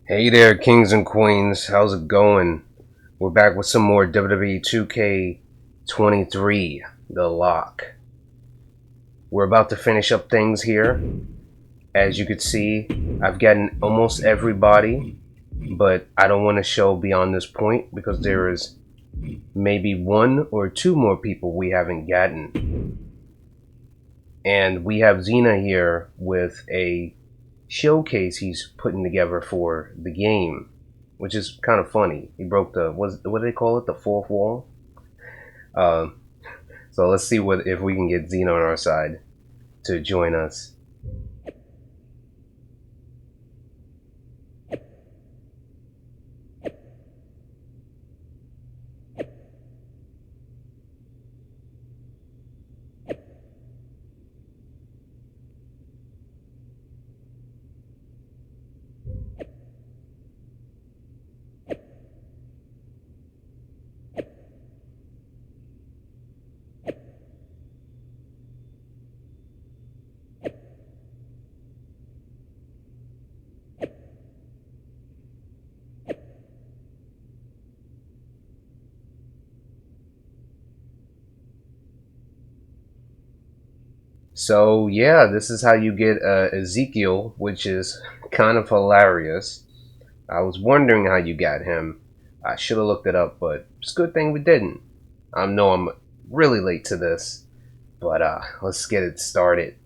Hey there, kings and queens. How's it going? We're back with some more WWE 2K23, The Lock. We're about to finish up things here. As you can see, I've gotten almost everybody, but I don't want to show beyond this point because there is maybe one or two more people we haven't gotten. And we have Xena here with a showcase he's putting together for the game, which is kind of funny. He broke the what do they call it, the fourth wall. Uh, so let's see if we can get Xena on our side to join us. So yeah, this is how you get Ezekiel, which is kind of hilarious. I was wondering how you got him. I should have looked it up, but it's a good thing we didn't. I know I'm really late to this, but let's get it started.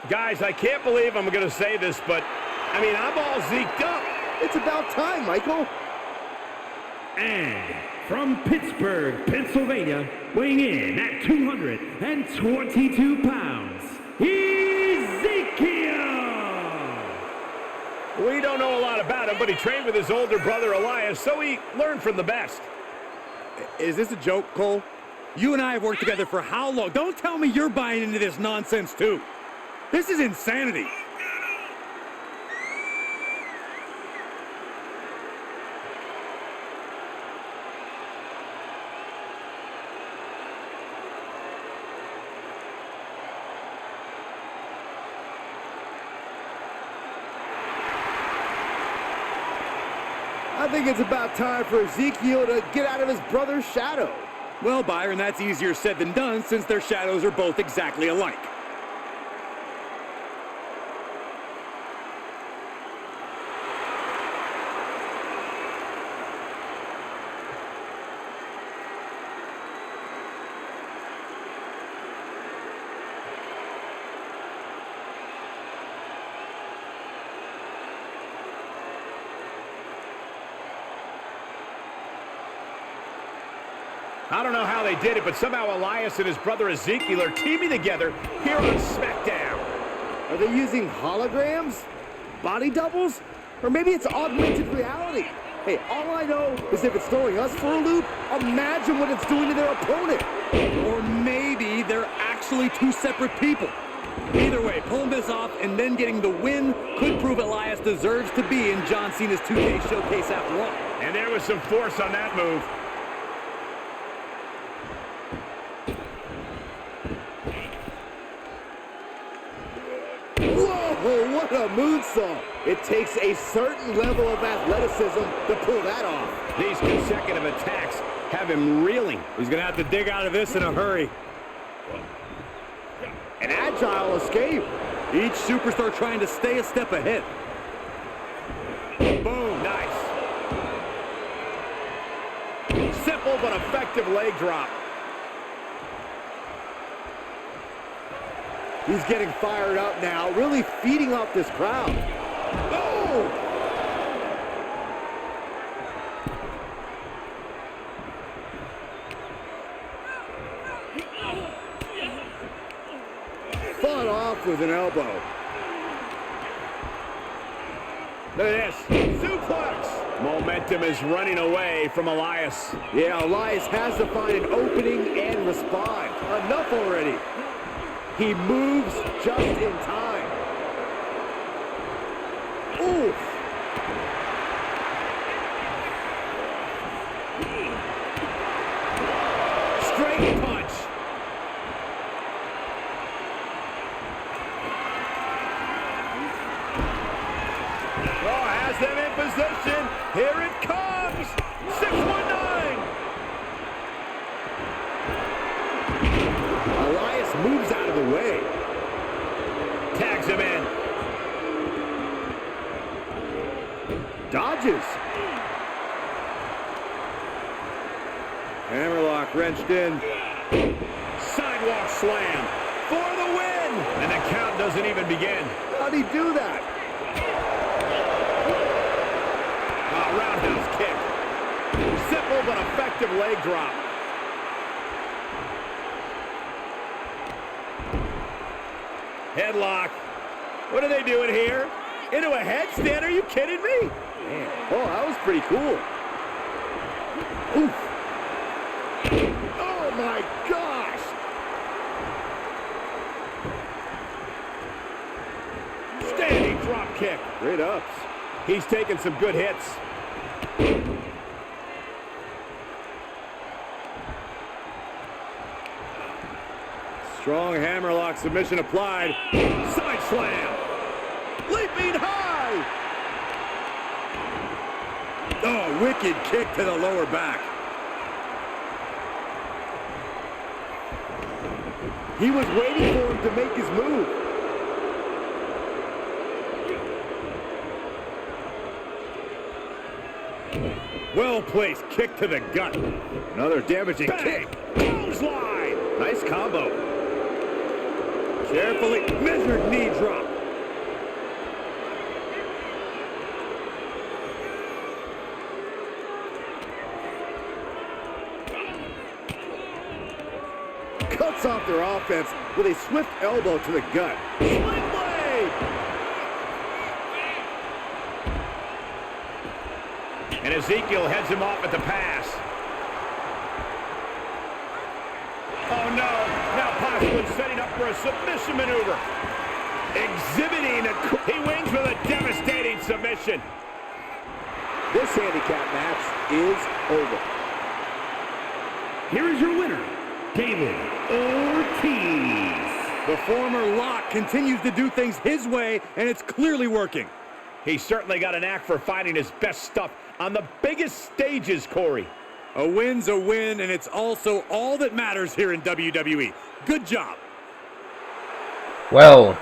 Guys, I can't believe I'm going to say this, but, I'm all zeked up. It's about time, Michael. And from Pittsburgh, Pennsylvania, weighing in at 222 pounds, Ezekiel! We don't know a lot about him, but he trained with his older brother, Elias, so he learned from the best. Is this a joke, Cole? You and I have worked together for how long? Don't tell me you're buying into this nonsense, too. This is insanity. I think it's about time for Ezekiel to get out of his brother's shadow. Well, Byron, that's easier said than done since their shadows are both exactly alike. I don't know how they did it, but somehow Elias and his brother Ezekiel are teaming together here on SmackDown. Are they using holograms? Body doubles? Or maybe it's augmented reality? Hey, all I know is if it's throwing us for a loop, imagine what it's doing to their opponent. Or maybe they're actually two separate people. Either way, pulling this off and then getting the win could prove Elias deserves to be in John Cena's 2K showcase after all. And there was some force on that move. Whoa, what a moonsault. It takes a certain level of athleticism to pull that off. These consecutive attacks have him reeling. He's going to have to dig out of this in a hurry. An agile escape. Each superstar trying to stay a step ahead. Boom, nice. Simple but effective leg drop. He's getting fired up now, really feeding off this crowd. Oh! Fought off with an elbow. Look at this. Suplex. Momentum is running away from Elias. Yeah, Elias has to find an opening and respond. Enough already. He moves just in time. Straight punch. Oh, has them in position. Here it comes. 619. Elias moves out of the way. Tags him in. Dodges. Hammerlock wrenched in. Sidewalk slam for the win. And the count doesn't even begin. How'd he do that? Roundhouse kick. Simple but effective leg drop. Headlock. What are they doing here? Into a headstand? Are you kidding me? Man. Oh, that was pretty cool. Oof. Oh my gosh. Standing drop kick. Great ups. He's taking some good hits. Strong hammerlock submission applied. Side slam. Leaping high. Oh, wicked kick to the lower back. He was waiting for him to make his move. Well-placed kick to the gut. Another damaging Bang. kick. Clothesline. Nice combo. Carefully measured knee drop. Cuts off their offense with a swift elbow to the gut. Sling blade. And Ezekiel heads him off at the pass. Oh no, now possibly setting up for a submission maneuver. Exhibiting he wins with a devastating submission. This handicap match is over. Here is your winner, David Ortiz. The former Lock continues to do things his way, and it's clearly working. He's certainly got a knack for finding his best stuff on the biggest stages, Corey. A win's a win, and it's also all that matters here in WWE. Good job. Well,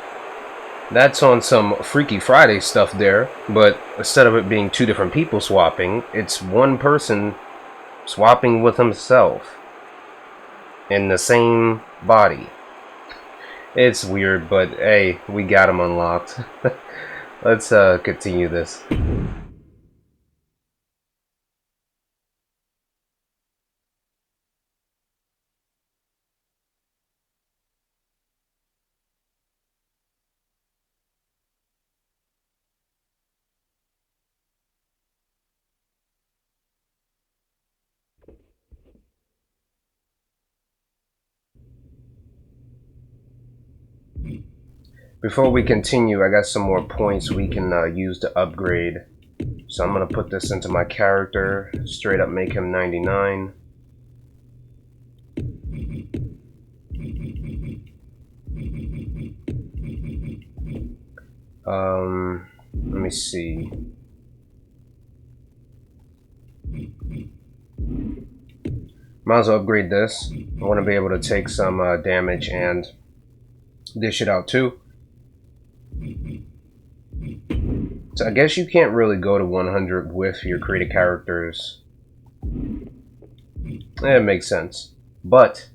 that's on some Freaky Friday stuff there, but instead of it being two different people swapping, it's one person swapping with himself in the same body. It's weird, but hey, we got him unlocked. Let's continue this. Before we continue, I got some more points we can use to upgrade. So I'm going to put this into my character, straight up make him 99. Let me see. Might as well upgrade this. I want to be able to take some damage and dish it out too. So I guess you can't really go to 100 with your created characters. It makes sense. But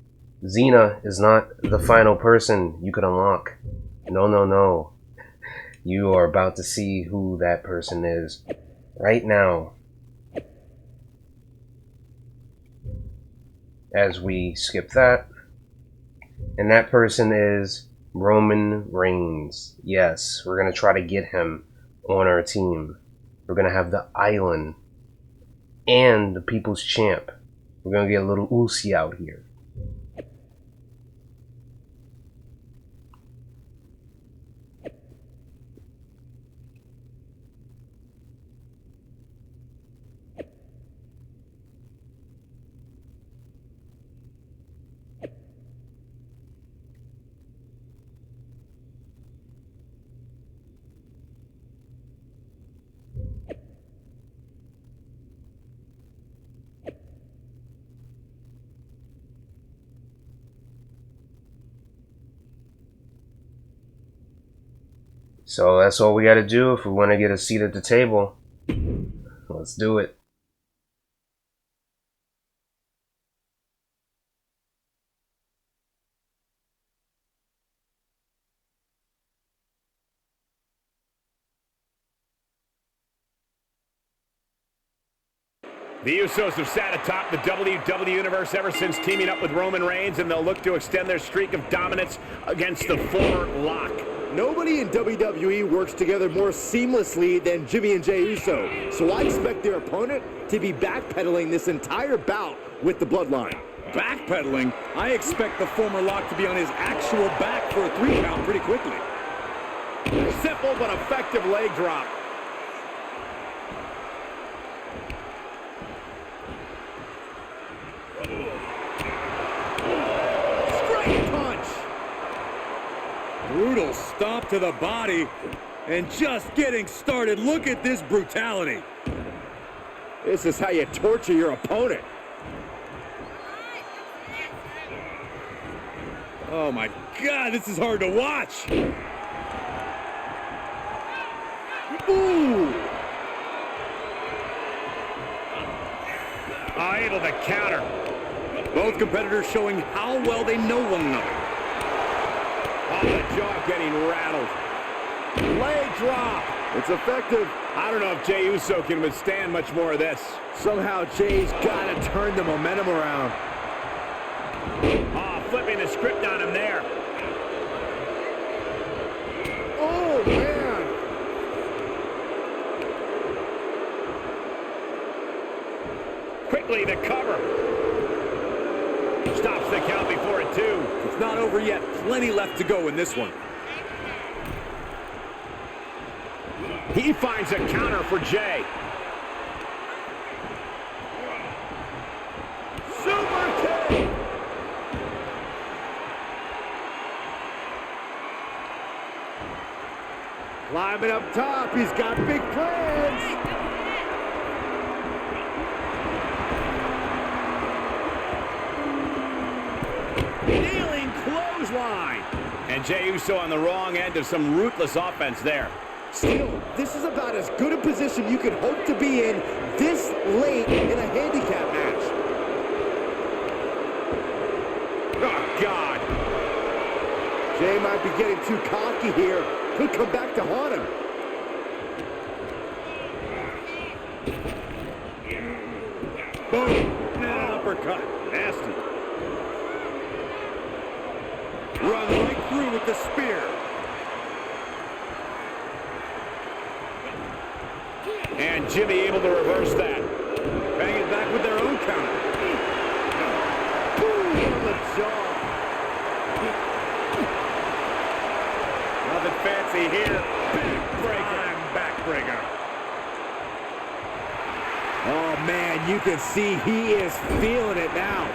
Xena is not the final person you could unlock. No, no, no. You are about to see who that person is right now. As we skip that. And that person is Roman Reigns. Yes, we're going to try to get him on our team. We're going to have the Island and the People's Champ. We're going to get a little Uzi out here. So that's all we got to do if we want to get a seat at the table. Let's do it. The Usos have sat atop the WWE Universe ever since teaming up with Roman Reigns, and they'll look to extend their streak of dominance against the former Lock. Nobody in WWE works together more seamlessly than Jimmy and Jey Uso, so I expect their opponent to be backpedaling this entire bout with the Bloodline. Backpedaling? I expect the former Lock to be on his actual back for a 3-count pretty quickly. Simple but effective leg drop. Straight punch! Brutal stomp to the body, and just getting started. Look at this brutality. This is how you torture your opponent. Oh my God, this is hard to watch. Ooh! Able to counter. Both competitors showing how well they know one another. Oh, the jaw getting rattled. Leg drop! It's effective. I don't know if Jey Uso can withstand much more of this. Somehow Jay's got to turn the momentum around. Oh, flipping the script on him there. Oh, man! Quickly the cover. Stops the count before it, too. It's not over yet. Plenty left to go in this one. He finds a counter for Jey. Super kick! Climbing up top, he's got big plans! Kneeling clothesline. And Jey Uso on the wrong end of some ruthless offense there. Still, this is about as good a position you could hope to be in this late in a handicap match. Oh, God. Jey might be getting too cocky here. Could come back to haunt him. Boom. And an uppercut. Nasty. Run right through with the spear. And Jimmy able to reverse that. Bang it back with their own counter. Boom on the jaw. Nothing fancy here. Backbreaker. Oh, man, you can see he is feeling it now.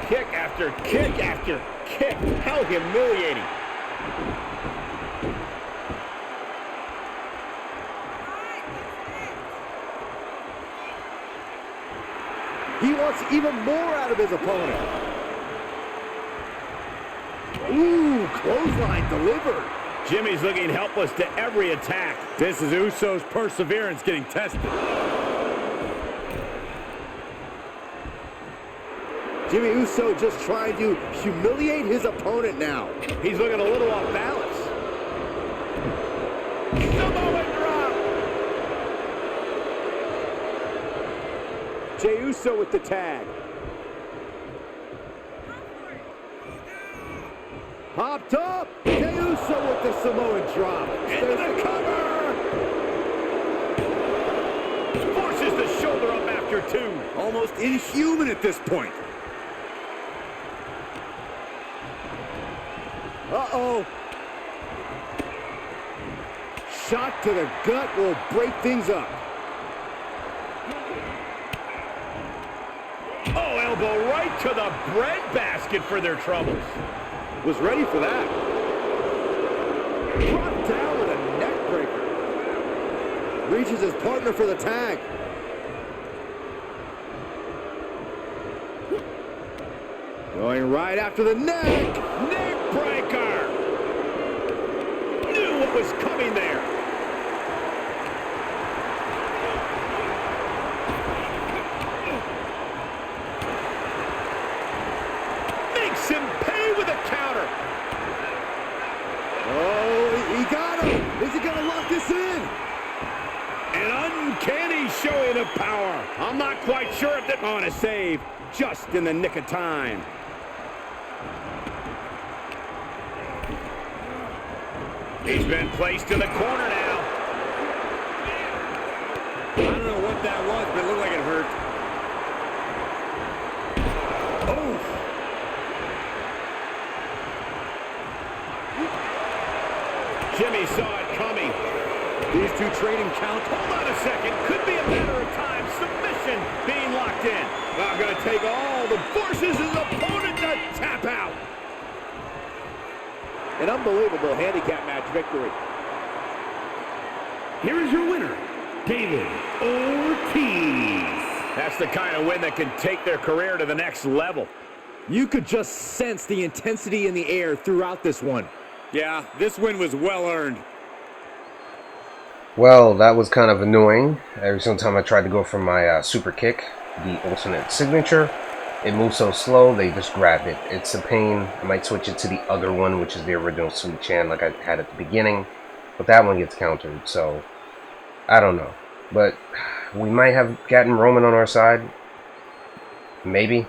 Kick after kick after kick. How humiliating. He wants even more out of his opponent. Ooh, clothesline delivered. Jimmy's looking helpless to every attack. This is Uso's perseverance getting tested. Jimmy Uso just trying to humiliate his opponent now. He's looking a little off balance. Samoan drop. Jey Uso with the tag. Popped up. Jey Uso with the Samoan drop. Into the cover. Forces the shoulder up after two. Almost inhuman at this point. Uh-oh. Shot to the gut will break things up. Oh, elbow right to the breadbasket for their troubles. Was ready for that. Dropped down with a neck breaker. Reaches his partner for the tag. Going right after the neck. Neck breaker. was coming there. Makes him pay with a counter. Oh, he got him. Is he going to lock this in? An uncanny showing of power. I'm not quite sure if that on a save just in the nick of time. He's been placed in the corner now. I don't know what that was, but it looked like it hurt. Oh. Jimmy saw it coming. These two trading count. Hold on a second. Could be a matter of time. Submission being locked in. Now going to take all the forces of his opponent to tap out. An unbelievable handicap match victory. Here is your winner, David Ortiz. That's the kind of win that can take their career to the next level. You could just sense the intensity in the air throughout this one. Yeah, this win was well earned. Well, that was kind of annoying. Every single time I tried to go for my super kick, the alternate signature, it moves so slow, they just grab it. It's a pain. I might switch it to the other one, which is the original Sweet Chan like I had at the beginning. But that one gets countered, so I don't know. But we might have gotten Roman on our side. Maybe.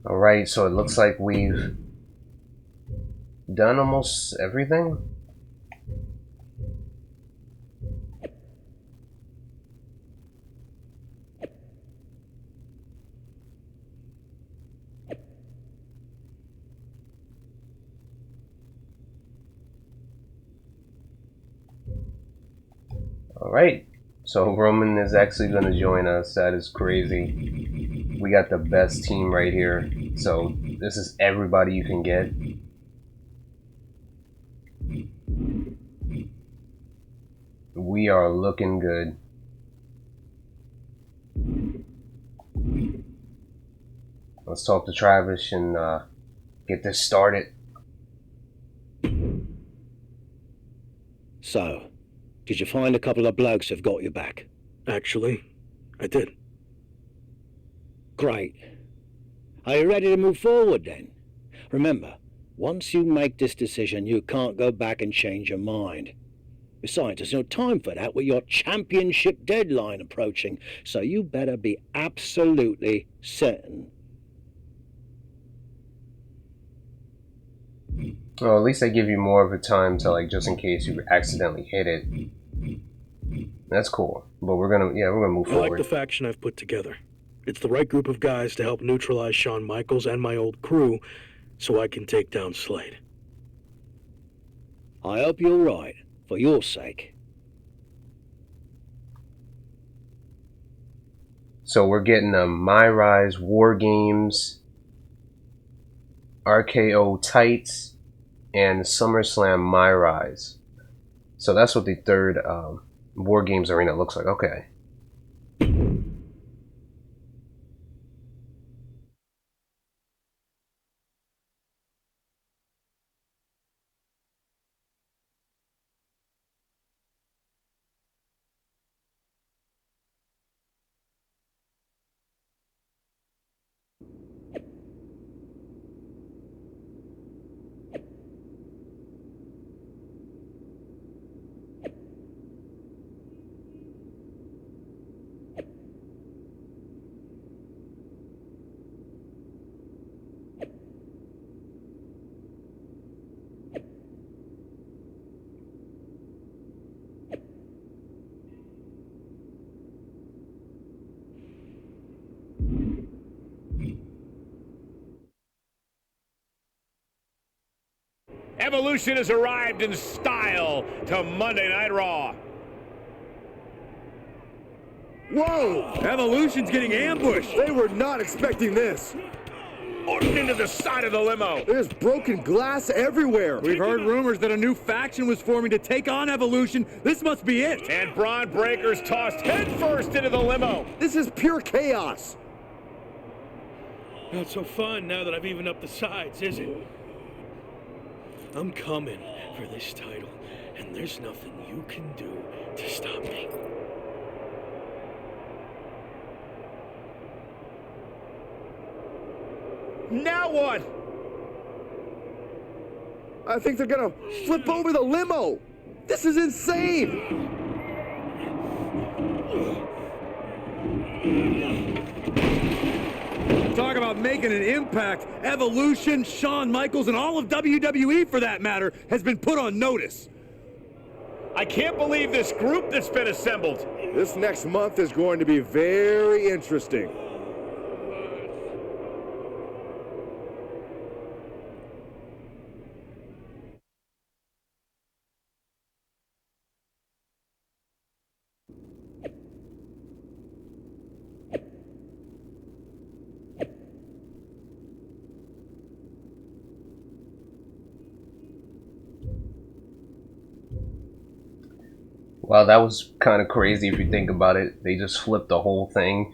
Alright, so it looks like we've done almost everything. Alright, so Roman is actually going to join us. That is crazy. We got the best team right here. So this is everybody you can get. We are looking good. Let's talk to Travis and get this started. So, did you find a couple of blokes who've got your back? Actually, I did. Great. Are you ready to move forward then? Remember, once you make this decision, you can't go back and change your mind. Besides, there's no time for that with your championship deadline approaching, so you better be absolutely certain. Well, at least they give you more of a time to, like, just in case you accidentally hit it. That's cool. But we're gonna move I like forward. the faction I've put together. It's the right group of guys to help neutralize Shawn Michaels and my old crew, so I can take down Slade. I hope you're right, for your sake. So we're getting a My Rise War Games, RKO Tights, and SummerSlam My Rise. So that's what the third War Games arena looks like. Okay. Evolution has arrived in style to Monday Night Raw. Whoa! Evolution's getting ambushed. They were not expecting this. Ordered into the side of the limo. There's broken glass everywhere. We've heard rumors that a new faction was forming to take on Evolution. This must be it. And Braun Breaker's tossed headfirst into the limo. This is pure chaos. Not so fun now that I've evened up the sides, is it? I'm coming for this title, and there's nothing you can do to stop me. Now what? I think they're gonna flip over the limo. This is insane. Talk about making an impact. Evolution, Shawn Michaels, and all of WWE, for that matter, has been put on notice. I can't believe this group that's been assembled. This next month is going to be very interesting. Wow, that was kind of crazy if you think about it. They just flipped the whole thing.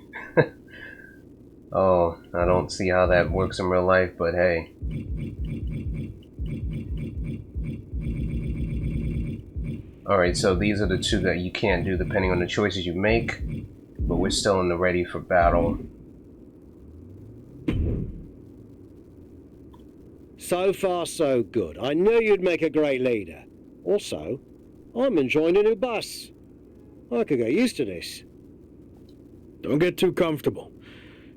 Oh, I don't see how that works in real life, but hey. Alright, so these are the two that you can't do depending on the choices you make, but we're still in the ready for battle. So far, so good. I knew you'd make a great leader. Also, I'm enjoying the new bus. I could get used to this. Don't get too comfortable.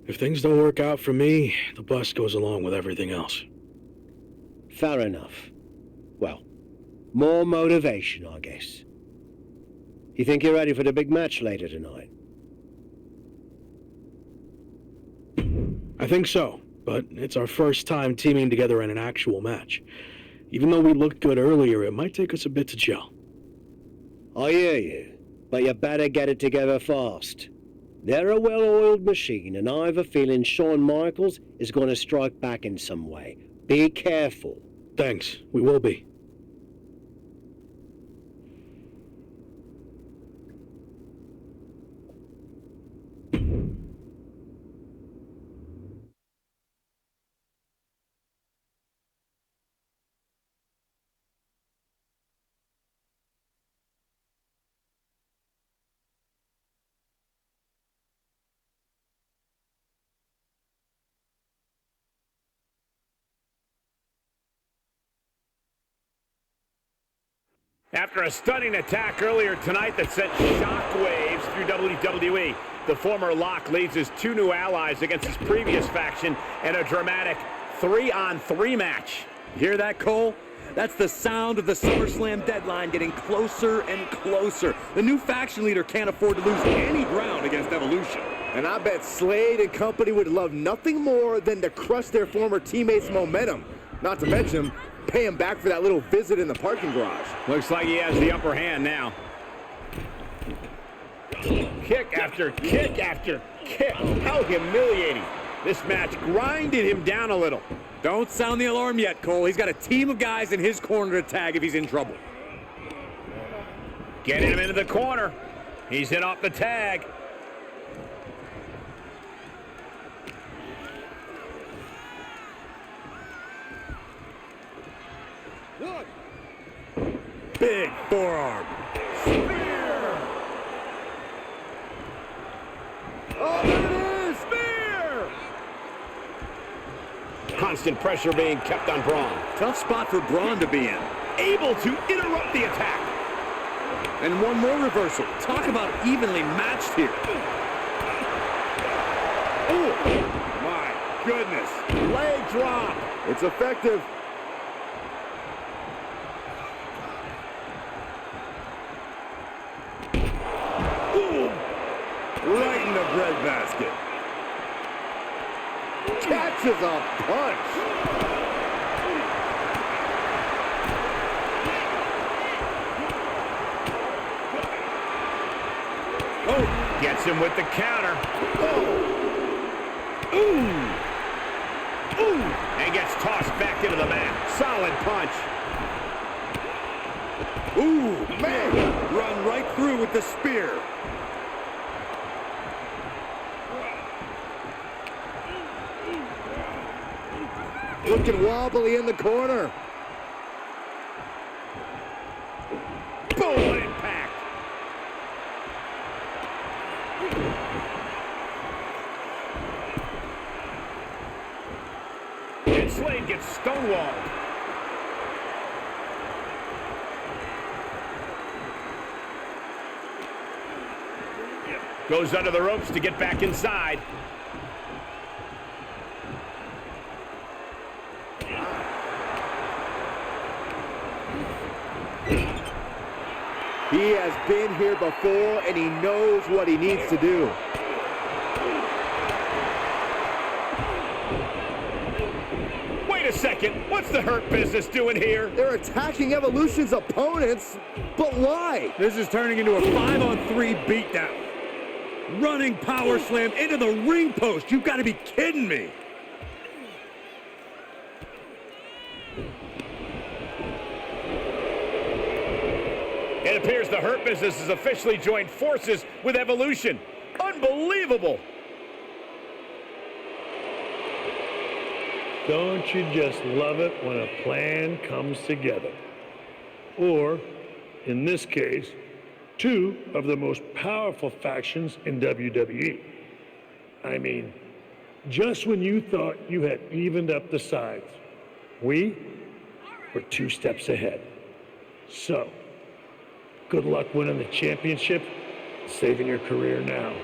If things don't work out for me, the bus goes along with everything else. Fair enough. Well, more motivation, I guess. You think you're ready for the big match later tonight? I think so, but it's our first time teaming together in an actual match. Even though we looked good earlier, it might take us a bit to gel. I hear you, but you better get it together fast. They're a well-oiled machine, and I have a feeling Shawn Michaels is going to strike back in some way. Be careful. Thanks, we will be. After a stunning attack earlier tonight that sent shockwaves through WWE, the former Lock leads his two new allies against his previous faction in a dramatic 3-on-3 match. Hear that, Cole? That's the sound of the SummerSlam deadline getting closer and closer. The new faction leader can't afford to lose any ground against Evolution. And I bet Slade and company would love nothing more than to crush their former teammates' momentum. Not to mention, pay him back for that little visit in the parking garage. Looks like he has the upper hand now. Kick after kick after kick. How humiliating. This match grinded him down a little. Don't sound the alarm yet, Cole. He's got a team of guys in his corner to tag if he's in trouble. Getting him into the corner. He's in off the tag. Big forearm. Spear! Oh, there it is! Spear! Constant pressure being kept on Braun. Tough spot for Braun to be in. Able to interrupt the attack. And one more reversal. Talk about evenly matched here. Oh, my goodness. Leg drop. It's effective. Right in the breadbasket. Catches a punch. Gets him with the counter. Oh. Ooh. Ooh. And gets tossed back into the mat. Solid punch. Ooh, man. Run right through with the spear. Looking wobbly in the corner. Boom! What impact. And Slade gets stonewalled. Goes under the ropes to get back inside. He has been here before, and he knows what he needs to do. Wait a second. What's the Hurt Business doing here? They're attacking Evolution's opponents, but why? This is turning into a 5-on-3 beatdown. Running power slam into the ring post. You've got to be kidding me. It appears the Hurt Business has officially joined forces with Evolution. Unbelievable! Don't you just love it when a plan comes together? Or, in this case, two of the most powerful factions in WWE. I mean, just when you thought you had evened up the sides, we were 2 steps ahead. So, good luck winning the championship, saving your career now.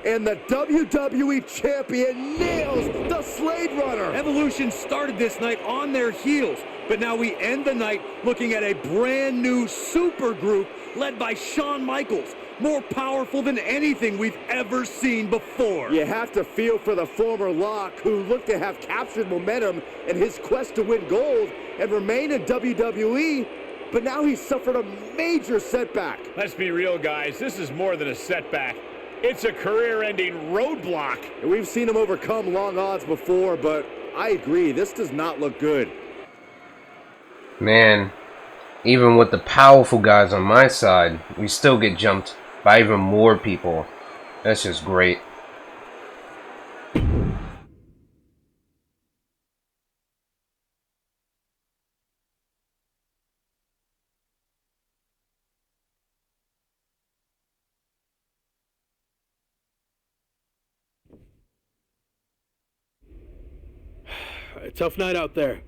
And the WWE Champion nails the Slade Runner. Evolution started this night on their heels, but now we end the night looking at a brand new super group led by Shawn Michaels, more powerful than anything we've ever seen before. You have to feel for the former Lock, who looked to have captured momentum in his quest to win gold and remain in WWE, but now he's suffered a major setback. Let's be real, guys. This is more than a setback. It's a career-ending roadblock. And we've seen him overcome long odds before, but I agree, this does not look good. Man, even with the powerful guys on my side, we still get jumped by even more people. That's just great. Tough night out there.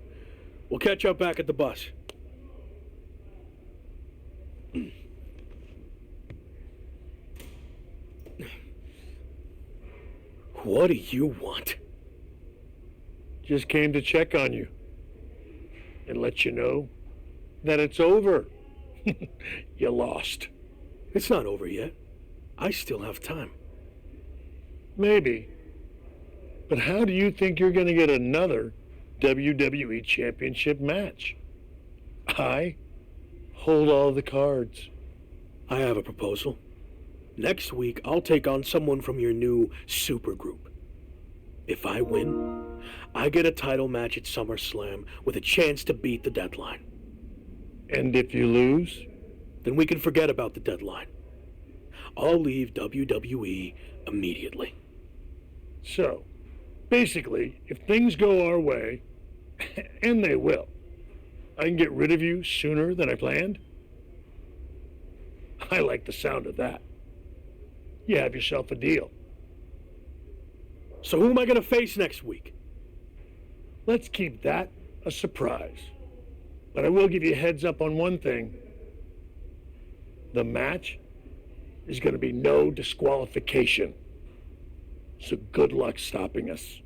We'll catch up back at the bus. What do you want? Just came to check on you and let you know that it's over. You lost. It's not over yet. I still have time. Maybe. But how do you think you're going to get another WWE Championship match? I hold all the cards. I have a proposal. Next week, I'll take on someone from your new supergroup. If I win, I get a title match at SummerSlam with a chance to beat the deadline. And if you lose? Then we can forget about the deadline. I'll leave WWE immediately. So, basically, if things go our way, and they will, I can get rid of you sooner than I planned? I like the sound of that. You have yourself a deal. So who am I going to face next week? Let's keep that a surprise. But I will give you a heads up on one thing. The match is going to be no disqualification. So good luck stopping us.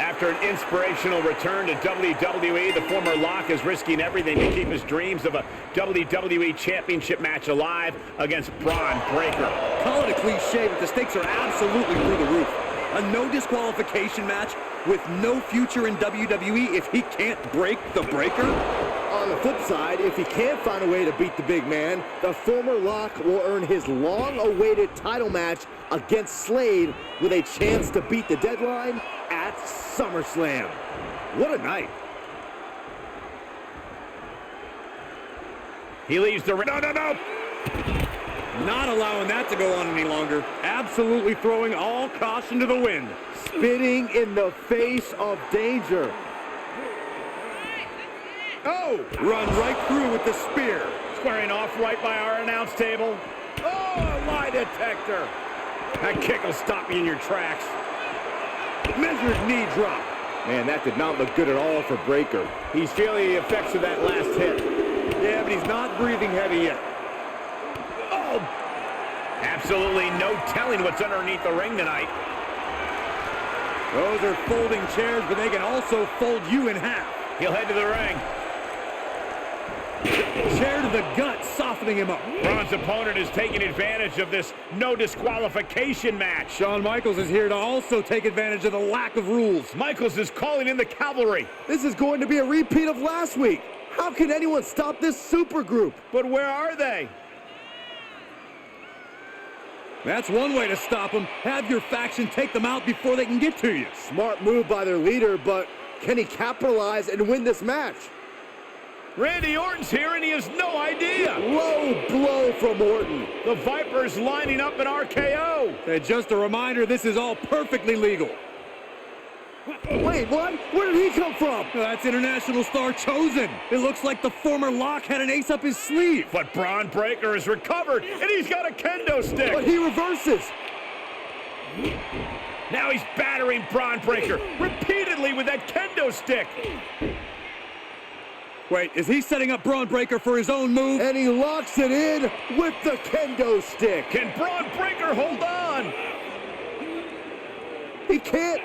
After an inspirational return to WWE, the former Lock is risking everything to keep his dreams of a WWE Championship match alive against Braun Breaker. Call it a cliche, but the stakes are absolutely through the roof. A no disqualification match with no future in WWE if he can't break the Breaker? On the flip side, if he can't find a way to beat the big man, the former Lock will earn his long-awaited title match against Slade with a chance to beat the deadline at SummerSlam. What a night. He leaves the ring. No! Not allowing that to go on any longer. Absolutely throwing all caution to the wind. Spitting in the face of danger. Oh! Run right through with the spear. Squaring off right by our announce table. Oh, a lie detector. That kick will stop you in your tracks. Measured knee drop. Man, that did not look good at all for Breaker. He's feeling the effects of that last hit. Yeah, but he's not breathing heavy yet. Oh! Absolutely no telling what's underneath the ring tonight. Those are folding chairs, but they can also fold you in half. He'll head to the ring. Chair to the gut, softening him up. Braun's opponent is taking advantage of this no disqualification match. Shawn Michaels is here to also take advantage of the lack of rules. Michaels is calling in the cavalry. This is going to be a repeat of last week. How can anyone stop this super group? But where are they? That's one way to stop them. Have your faction take them out before they can get to you. Smart move by their leader, but can he capitalize and win this match? Randy Orton's here and he has no idea. Low blow from Orton. The Viper's lining up an RKO. And just a reminder, this is all perfectly legal. Wait, what? Where did he come from? That's international star Chosen. It looks like the former Lock had an ace up his sleeve. But Braun Breaker is recovered and he's got a kendo stick. But he reverses. Now he's battering Braun Breaker repeatedly with that kendo stick. Wait, is he setting up Braun Breaker for his own move? And he locks it in with the kendo stick. Can Braun Breaker hold on? He can't.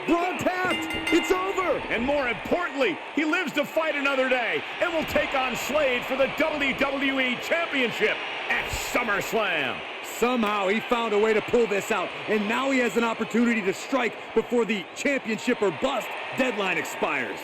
Braun tapped. It's over. And more importantly, he lives to fight another day and will take on Slade for the WWE Championship at SummerSlam. Somehow he found a way to pull this out, and now he has an opportunity to strike before the championship or bust deadline expires.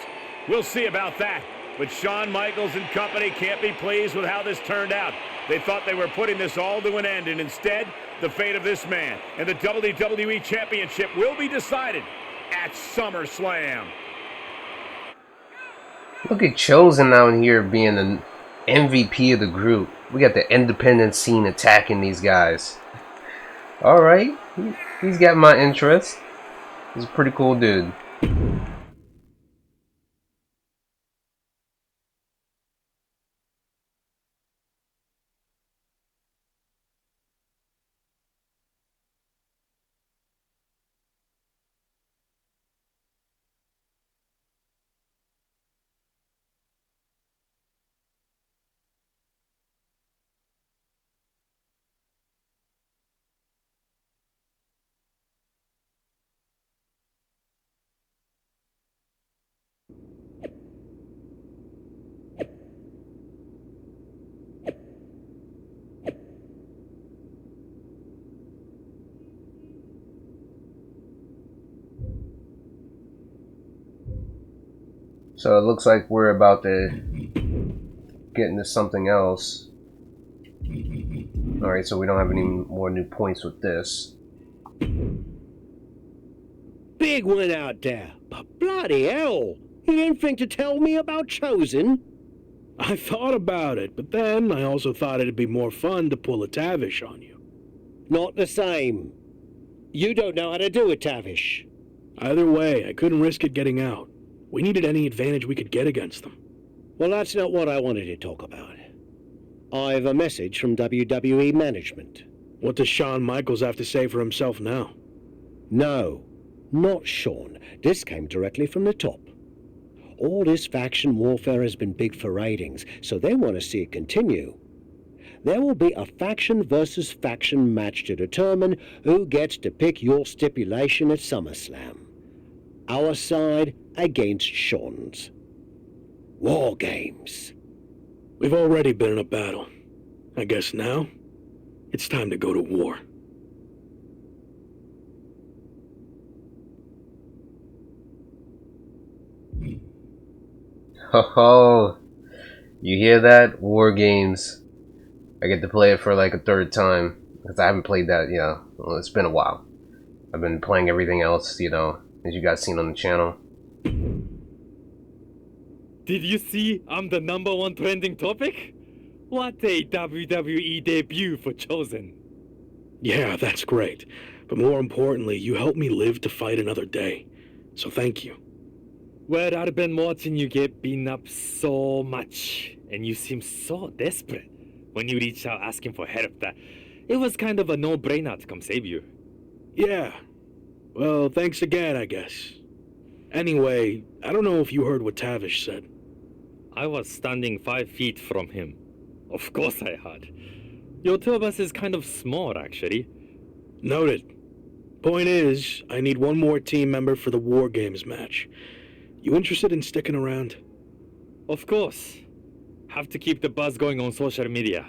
We'll see about that. But Shawn Michaels and company can't be pleased with how this turned out. They thought they were putting this all to an end, and instead, the fate of this man and the WWE Championship will be decided at SummerSlam. Look at Chosen out here being the MVP of the group. We got the independent scene attacking these guys. Alright, he's got my interest. He's a pretty cool dude. So it looks like we're about to get into something else. Alright, so we don't have any more new points with this. Big one out there, but bloody hell, you didn't think to tell me about Chosen? I thought about it, but then I also thought it'd be more fun to pull a Tavish on you. Not the same. You don't know how to do a Tavish. Either way, I couldn't risk it getting out. We needed any advantage we could get against them. Well, that's not what I wanted to talk about. I have a message from WWE management. What does Shawn Michaels have to say for himself now? No, not Shawn. This came directly from the top. All this faction warfare has been big for ratings, so they want to see it continue. There will be a faction versus faction match to determine who gets to pick your stipulation at SummerSlam. Our side against Shawn's. War games. We've already been in a battle. I guess now, it's time to go to war. Oh, you hear that? War games. I get to play it for like a third time because I haven't played that. Well, it's been a while. I've been playing everything else, as you guys seen on the channel. Did you see I'm the #1 trending topic? What a WWE debut for Chosen. Yeah, that's great. But more importantly, you helped me live to fight another day. So thank you. Well, I've been watching you get beaten up so much, and you seem so desperate when you reach out asking for help that it was kind of a no-brainer to come save you. Yeah. Well, thanks again, I guess. Anyway, I don't know if you heard what Tavish said. I was standing 5 feet from him. Of course I had. Your two of us is kind of small, actually. Noted. Point is, I need one more team member for the War Games match. You interested in sticking around? Of course. Have to keep the buzz going on social media.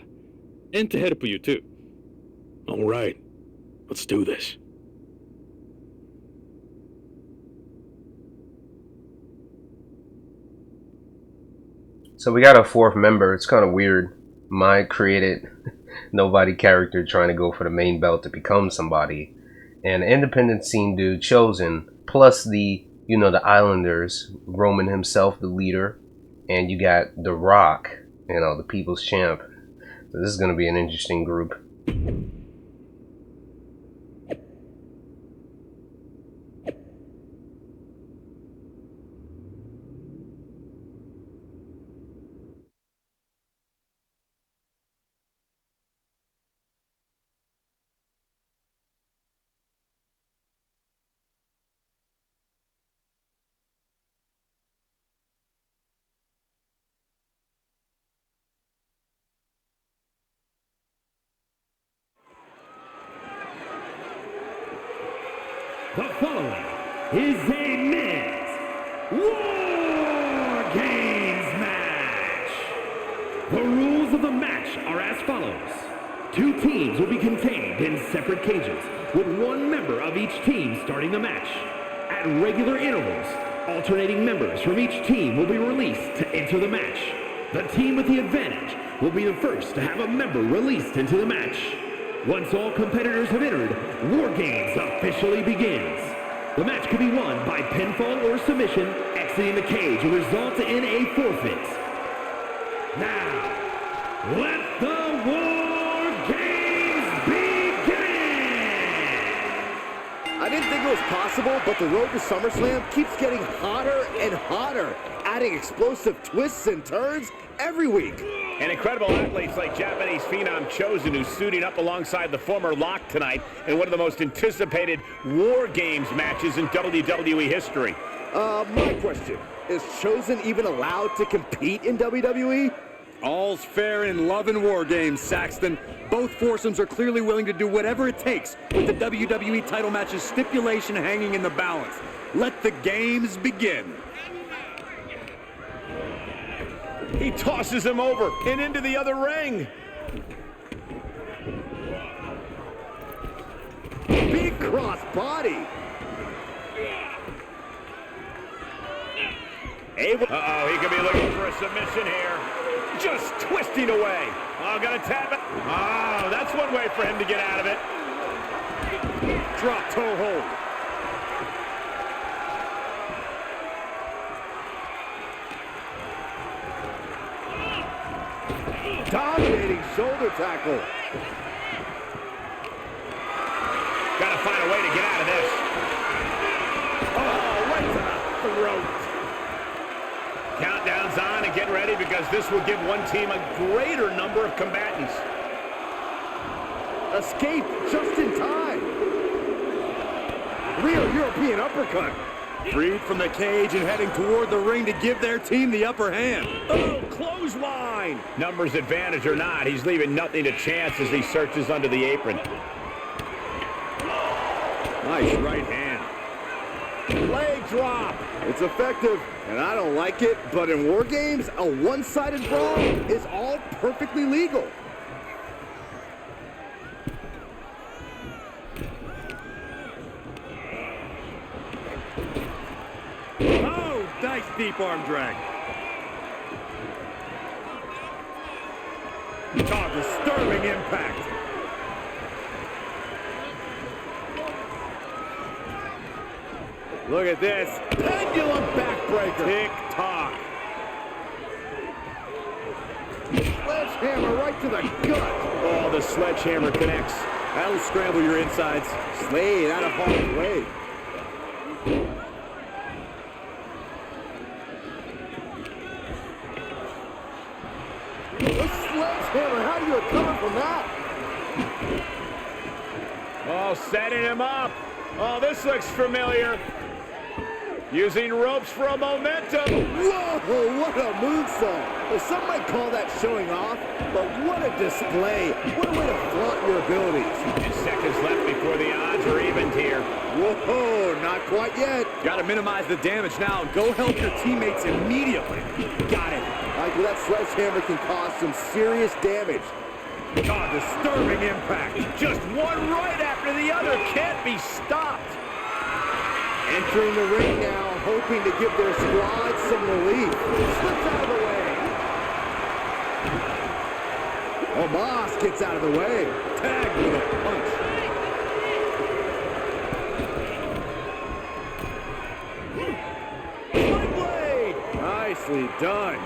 And to help you too. All right. Let's do this. So we got a fourth member. It's kind of weird. My created nobody character trying to go for the main belt to become somebody. And independent scene dude Chosen, plus the the Islanders, Roman himself, the leader, and you got The Rock, the people's champ. So this is going to be an interesting group. The following is a men's War Games match. The rules of the match are as follows. 2 teams will be contained in separate cages, with 1 member of each team starting the match. At regular intervals, alternating members from each team will be released to enter the match. The team with the advantage will be the first to have a member released into the match. Once all competitors have entered, War Games officially begins. The match can be won by pinfall or submission. Exiting the cage will result in a forfeit. Now, let the War Games begin! I didn't think it was possible, but the road to SummerSlam keeps getting hotter and hotter, adding explosive twists and turns every week. And incredible athletes like Japanese phenom Chosen, who's suiting up alongside the former Lock tonight in one of the most anticipated War Games matches in WWE history. My question, is Chosen even allowed to compete in WWE? All's fair in love and War Games, Saxton. Both foursomes are clearly willing to do whatever it takes, with the WWE title match's stipulation hanging in the balance. Let the games begin. He tosses him over and into the other ring. Big cross body. Uh-oh, he could be looking for a submission here. Just twisting away. Oh, gonna tap it. Oh, that's one way for him to get out of it. Drop toe hold. Dominating shoulder tackle. Gotta find a way to get out of this. Oh, right to the throat. Countdown's on and get ready because this will give one team a greater number of combatants. Escape just in time. Real European uppercut. Freed from the cage and heading toward the ring to give their team the upper hand. Oh, clothesline. Numbers advantage or not, he's leaving nothing to chance as he searches under the apron. Nice right hand. Leg drop. It's effective, and I don't like it, but in war games, a one-sided brawl is all perfectly legal. Oh, nice deep arm drag. Oh, disturbing impact. Look at this. Pendulum backbreaker. Tick-tock. Sledgehammer right to the gut. Oh, the sledgehammer connects. That'll scramble your insides. Slade out of harm's way. The sledgehammer, how do you recover from that? Oh, setting him up. Oh, this looks familiar. Using ropes for a momentum. Whoa, what a moonsault. Well, some might call that showing off, but what a display. What a way to flaunt your abilities. 2 seconds left before the odds are evened here. Whoa, not quite yet. Got to minimize the damage now. Go help your teammates immediately. Got it. Like that sledgehammer can cause some serious damage. Oh, disturbing impact. Just one right after the other. Can't be stopped. Entering the ring now, hoping to give their squad some relief. Slips out of the way. Omos gets out of the way. Tagged with a punch. Sling blade. Nicely done.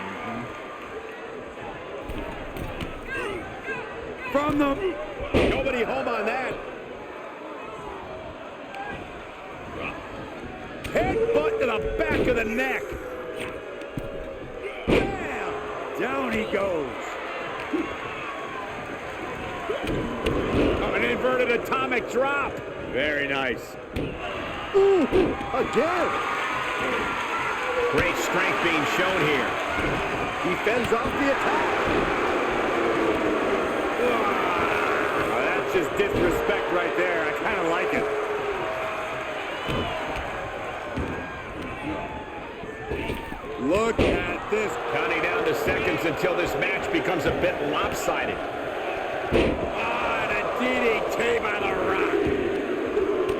From the... Nobody home on that. Headbutt to the back of the neck. Bam! Down he goes. Oh, an inverted atomic drop. Very nice. Ooh, again. Great strength being shown here. He fends off the attack. Oh, that's just disrespect right there. I kind of like it. Look at this. Counting down the seconds until this match becomes a bit lopsided. Ah, the DDT by the Rock.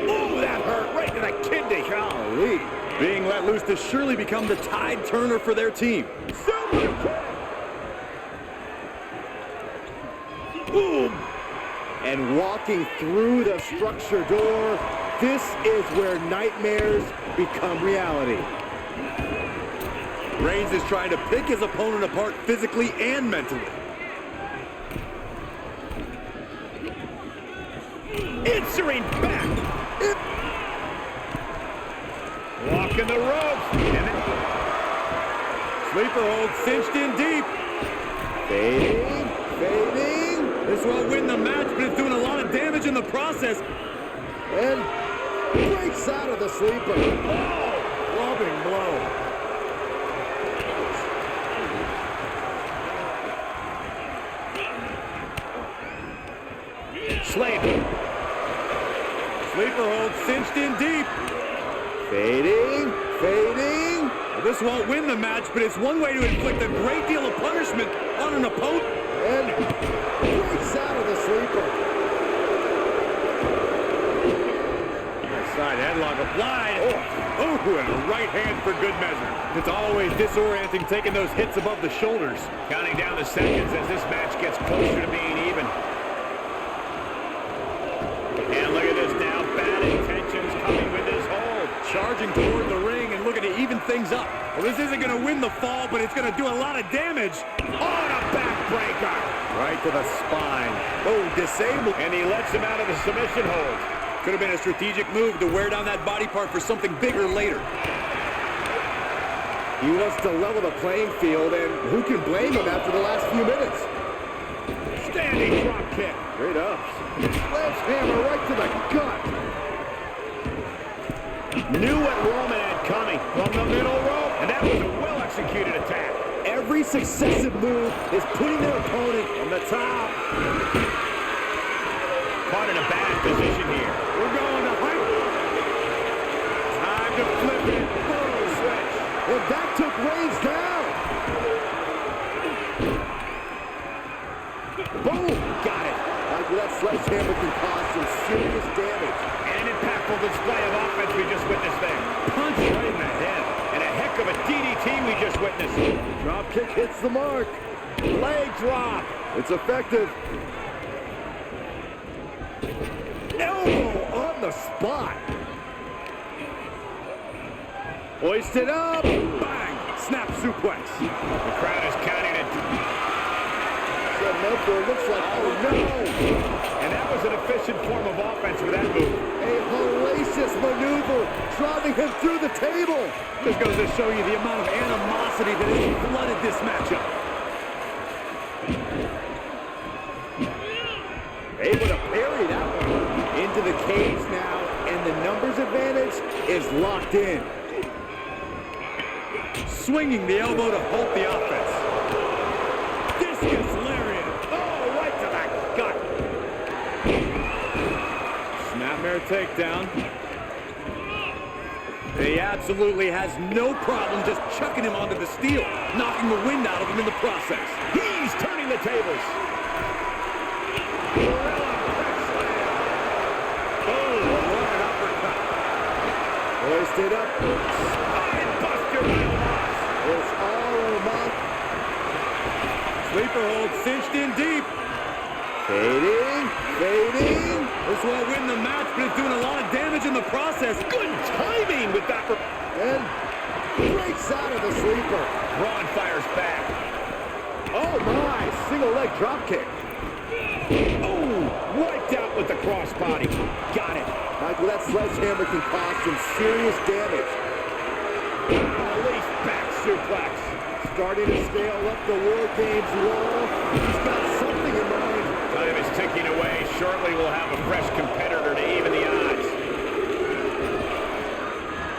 Ooh, that hurt right to the kidney. Golly. Being let loose to surely become the tide turner for their team. Super kick. Boom! And walking through the structure door, this is where nightmares become reality. Reigns is trying to pick his opponent apart physically and mentally. Answering back. Walking the ropes. And then... Sleeper hold cinched in deep. Fading, fading, This won't win the match, but it's doing a lot of damage in the process. and breaks out of the sleeper. Oh, clubbing blow. Slade. Sleeper hold cinched in deep. Fading, fading, This won't win the match, but it's one way to inflict a great deal of punishment on an opponent. and breaks out of the sleeper. Side headlock applied. Oh, and a right hand for good measure. It's always disorienting taking those hits above the shoulders. Counting down the seconds as this match gets closer to being even. And look at this now. Bad intentions coming with this hold. Charging toward the ring and looking to even things up. Well, this isn't going to win the fall, but it's going to do a lot of damage. Oh, and a backbreaker. Right to the spine. Oh, disabled. And he lets him out of the submission hold. Could have been a strategic move to wear down that body part for something bigger later. He wants to level the playing field, and who can blame him after the last few minutes? Standing drop kick. Straight up. Sledgehammer right to the gut. Knew what Roman had coming from the middle rope. And that was a well-executed attack. Every successive move is putting their opponent on the top. Caught in a bad position here. We're going to height. Time to flip it. Boom, switch. And that took Reigns down. Boom, got it. That sledgehammer can cause some serious damage. And an impactful display of offense we just witnessed there. Punch right in the head. And a heck of a DDT we just witnessed. Drop kick hits the mark. Leg drop. It's effective. Elbow on the spot. Hoisted up. Bang. Snap suplex. The crowd is counting it. Looks like, oh no! And that was an efficient form of offense with that move. A hellacious maneuver, driving him through the table. Just goes to show you the amount of animosity that has flooded this matchup. Able to parry that one. Into the cage now, and the numbers advantage is locked in. Swinging the elbow to halt the offense. Discus lariat. Oh, right to the gut. Snapmare takedown. He absolutely has no problem just chucking him onto the steel, knocking the wind out of him in the process. He's turning the tables. Hoisted up. Spine buster by Omos. It's all Omos. Sleeper hold cinched in deep. Fading, fading. This won't win the match, but it's doing a lot of damage in the process. Good timing with that. And breaks out of the sleeper. Braun fires back. Oh my, single leg drop kick. Oh, wiped out with the crossbody. Got it. Michael, that sledgehammer can cause some serious damage. Release back suplex. Starting to scale up the War Games wall. He's got something in mind. Time is ticking away. Shortly we'll have a fresh competitor to even the odds.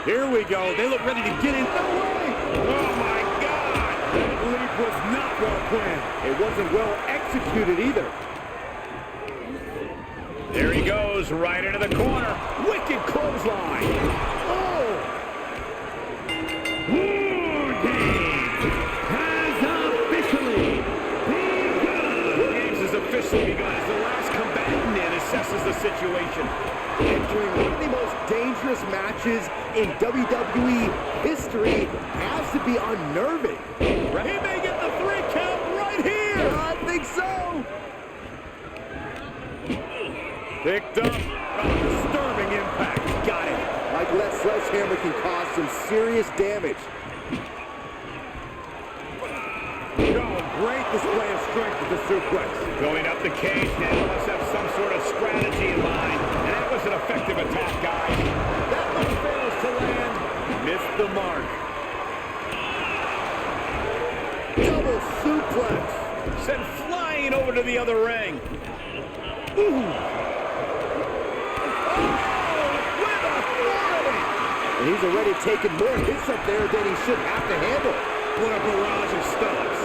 Here we go. They look ready to get in. No way! Oh my God! That leap was not well planned. It wasn't well executed either. There he goes, right into the corner. Wicked clothesline. Oh! War Games has officially begun. War Games has officially begun as the last combatant in assesses the situation. Entering one of the most dangerous matches in WWE history has to be unnerving. He may get the 3 count right here. I think so. Picked up. Disturbing impact. Got it. Michael, that sledgehammer can cause some serious damage. Oh, great display of strength with the suplex. Going up the cage now. Must have some sort of strategy in mind. And that was an effective attack, guys. That one fails to land. Missed the mark. Double suplex. Sent flying over to the other ring. Ooh. And he's already taken more hits up there than he should have to handle. What a barrage of stops.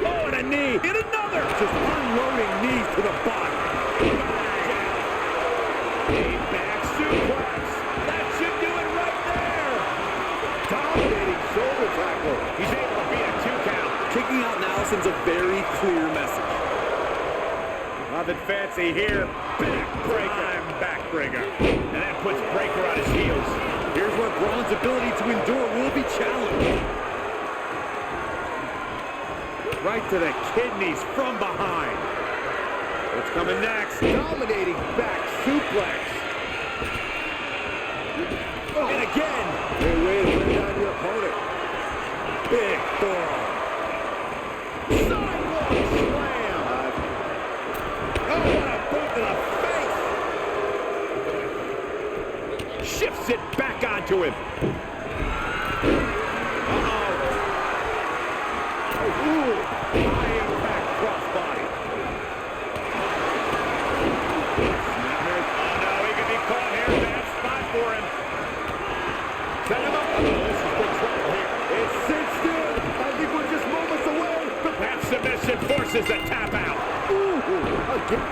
Oh, and a knee. And another. Just unloading knees to the body. A back suplex. That should do it right there. Dominating shoulder tackle. He's able to beat a 2 count. Kicking out now sends a very clear message. Nothing fancy here. Backbreaker. Backbreaker. And that puts Breaker on his heels. Here's where Braun's ability to endure will be challenged. Right to the kidneys from behind. What's coming next? Dominating back suplex. Oh. And again. Great way to bring down your opponent. Big forearm. Sidewalk slam. Oh, what a boot to the face. Shifts it back onto him. Ooh. High impact crossbody. Oh no, he could be caught here. Bad spot for him. Set him up. Oh, this is big trouble here. It's cinched in. I think we're just moments away. That submission forces the tap out. Ooh. Again.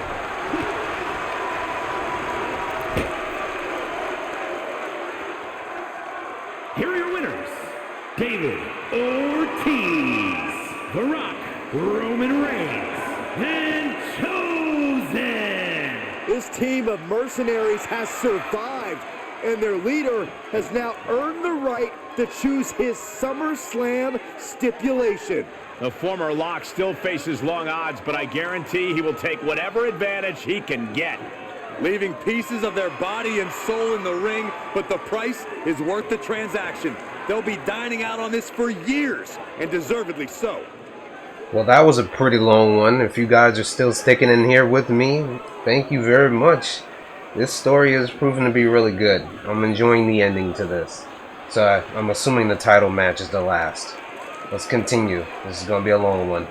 David Ortiz, The Rock, Roman Reigns, and Chosen. This team of mercenaries has survived, and their leader has now earned the right to choose his SummerSlam stipulation. The former Lock still faces long odds, but I guarantee he will take whatever advantage he can get. Leaving pieces of their body and soul in the ring, but the price is worth the transaction. They'll be dining out on this for years, and deservedly so. Well, that was a pretty long one. If you guys are still sticking in here with me, thank you very much. This story has proven to be really good. I'm enjoying the ending to this. So I'm assuming the title match is the last. Let's continue. This is going to be a long one.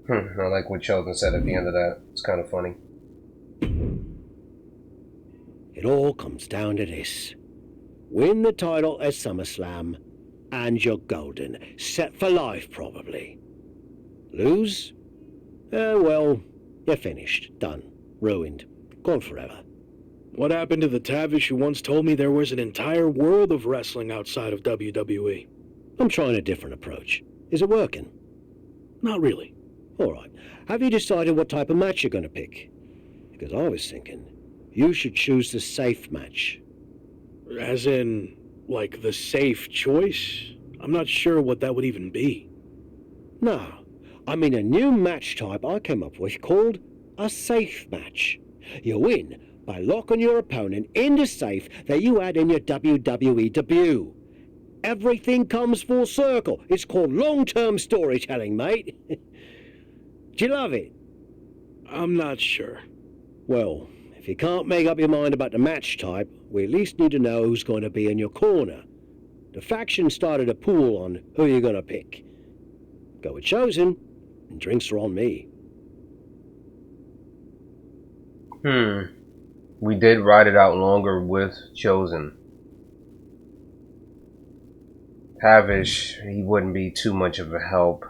I like what Chosen said at the end of that. It's kind of funny. It all comes down to this. Win the title at SummerSlam, and you're golden. Set for life, probably. Lose? Well, you're finished. Done. Ruined. Gone forever. What happened to the Tavish who once told me there was an entire world of wrestling outside of WWE? I'm trying a different approach. Is it working? Not really. All right. Have you decided what type of match you're going to pick? Because I was thinking you should choose the safe match. As in, like, the safe choice? I'm not sure what that would even be. No. I mean a new match type I came up with called a safe match. You win by locking your opponent in the safe that you had in your WWE debut. Everything comes full circle. It's called long-term storytelling, mate. Do you love it? I'm not sure. Well, if you can't make up your mind about the match type, we at least need to know who's going to be in your corner. The faction started a pool on who you're going to pick. Go with Chosen, and drinks are on me. We did ride it out longer with Chosen. Tavish, he wouldn't be too much of a help.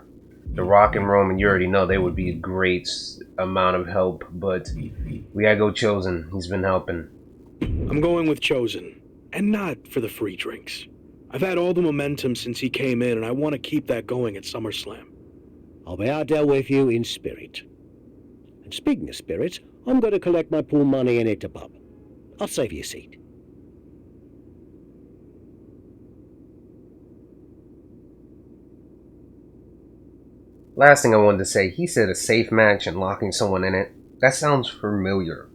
The Rock and Roman, you already know they would be a great amount of help, but we gotta go Chosen. He's been helping. I'm going with Chosen, and not for the free drinks. I've had all the momentum since he came in, and I want to keep that going at SummerSlam. I'll be out there with you in spirit. And speaking of spirits, I'm going to collect my pool money and hit the pub. I'll save you a seat. Last thing I wanted to say, he said a safe match and locking someone in it. That sounds familiar.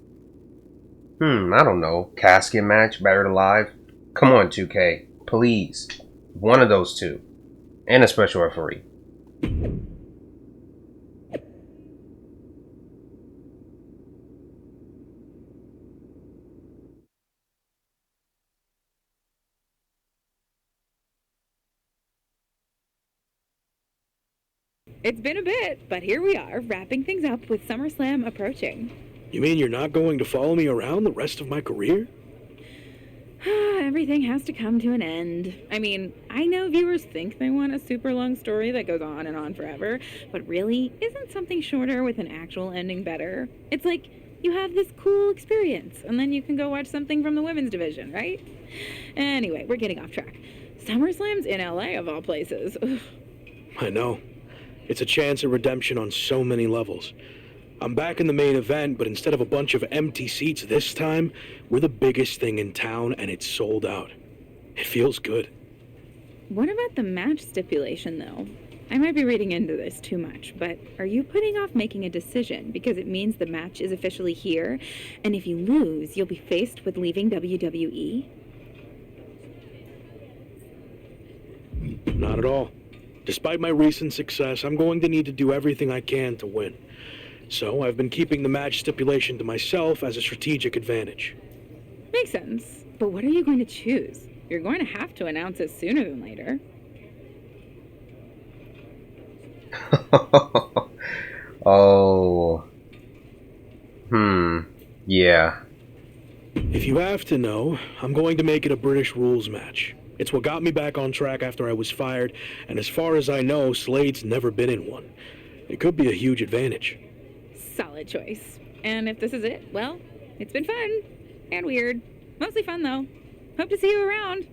I don't know. Casket match, buried alive? Come on, 2K. Please. One of those two. And a special referee. It's been a bit, but here we are, wrapping things up with SummerSlam approaching. You mean you're not going to follow me around the rest of my career? Everything has to come to an end. I mean, I know viewers think they want a super long story that goes on and on forever, but really, isn't something shorter with an actual ending better? It's like you have this cool experience, and then you can go watch something from the women's division, right? Anyway, we're getting off track. SummerSlam's in LA, of all places. Ugh. I know. It's a chance at redemption on so many levels. I'm back in the main event, but instead of a bunch of empty seats this time, we're the biggest thing in town, and it's sold out. It feels good. What about the match stipulation, though? I might be reading into this too much, but are you putting off making a decision because it means the match is officially here, and if you lose, you'll be faced with leaving WWE? Not at all. Despite my recent success, I'm going to need to do everything I can to win. So I've been keeping the match stipulation to myself as a strategic advantage. Makes sense. But what are you going to choose? You're going to have to announce it sooner than later. Oh. Yeah. If you have to know, I'm going to make it a British rules match. It's what got me back on track after I was fired, and as far as I know, Slade's never been in one. It could be a huge advantage. Solid choice. And if this is it, well, it's been fun. And weird. Mostly fun, though. Hope to see you around.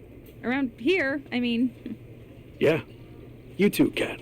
Around here, I mean. Yeah. You too, Kat.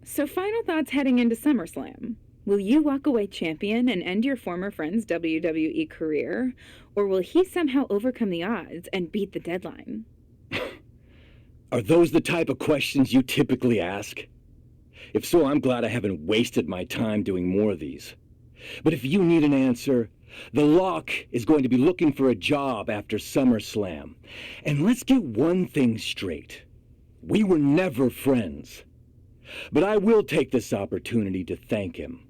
So final thoughts heading into SummerSlam. Will you walk away champion and end your former friend's WWE career? Or will he somehow overcome the odds and beat the deadline? Are those the type of questions you typically ask? If so, I'm glad I haven't wasted my time doing more of these. But if you need an answer, the Lock is going to be looking for a job after SummerSlam. And let's get one thing straight. We were never friends. But I will take this opportunity to thank him.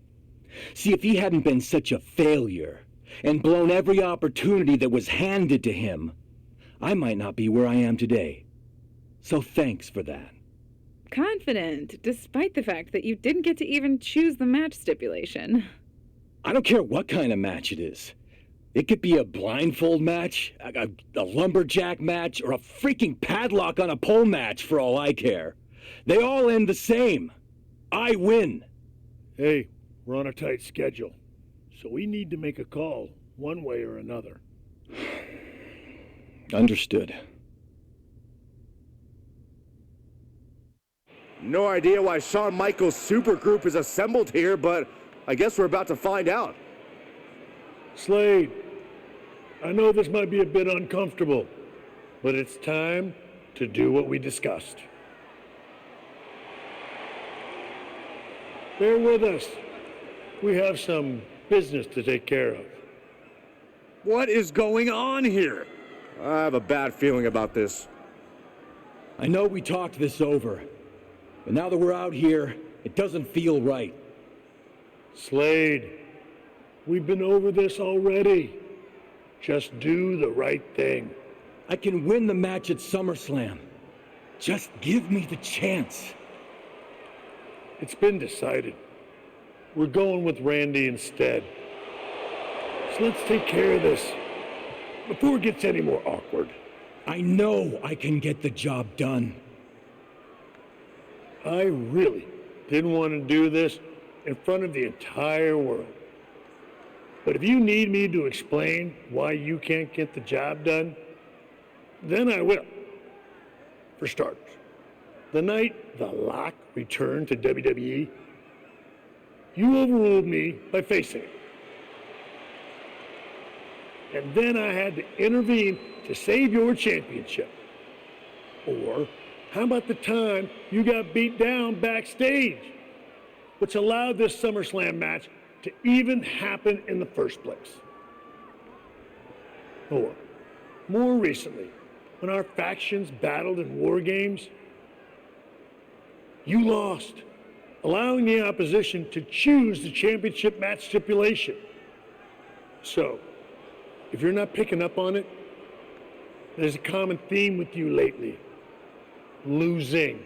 See, if he hadn't been such a failure and blown every opportunity that was handed to him, I might not be where I am today. So thanks for that. Confident, despite the fact that you didn't get to even choose the match stipulation. I don't care what kind of match it is. It could be a blindfold match, a lumberjack match, or a freaking padlock on a pole match for all I care. They all end the same. I win. Hey, we're on a tight schedule, so we need to make a call one way or another. Understood. No idea why Shawn Michaels' supergroup is assembled here, but I guess we're about to find out. Slade, I know this might be a bit uncomfortable, but it's time to do what we discussed. Bear with us. We have some business to take care of. What is going on here? I have a bad feeling about this. I know we talked this over, but now that we're out here, it doesn't feel right. Slade, we've been over this already. Just do the right thing. I can win the match at SummerSlam. Just give me the chance. It's been decided. We're going with Randy instead. So let's take care of this before it gets any more awkward. I know I can get the job done. I really didn't want to do this in front of the entire world. But if you need me to explain why you can't get the job done, then I will. For starters, the night The Lock returned to WWE, you overruled me by facing it. And then I had to intervene to save your championship. Or how about the time you got beat down backstage, which allowed this SummerSlam match to even happen in the first place? Or, more recently, when our factions battled in war games, you lost, allowing the opposition to choose the championship match stipulation. So, if you're not picking up on it, there's a common theme with you lately. Losing.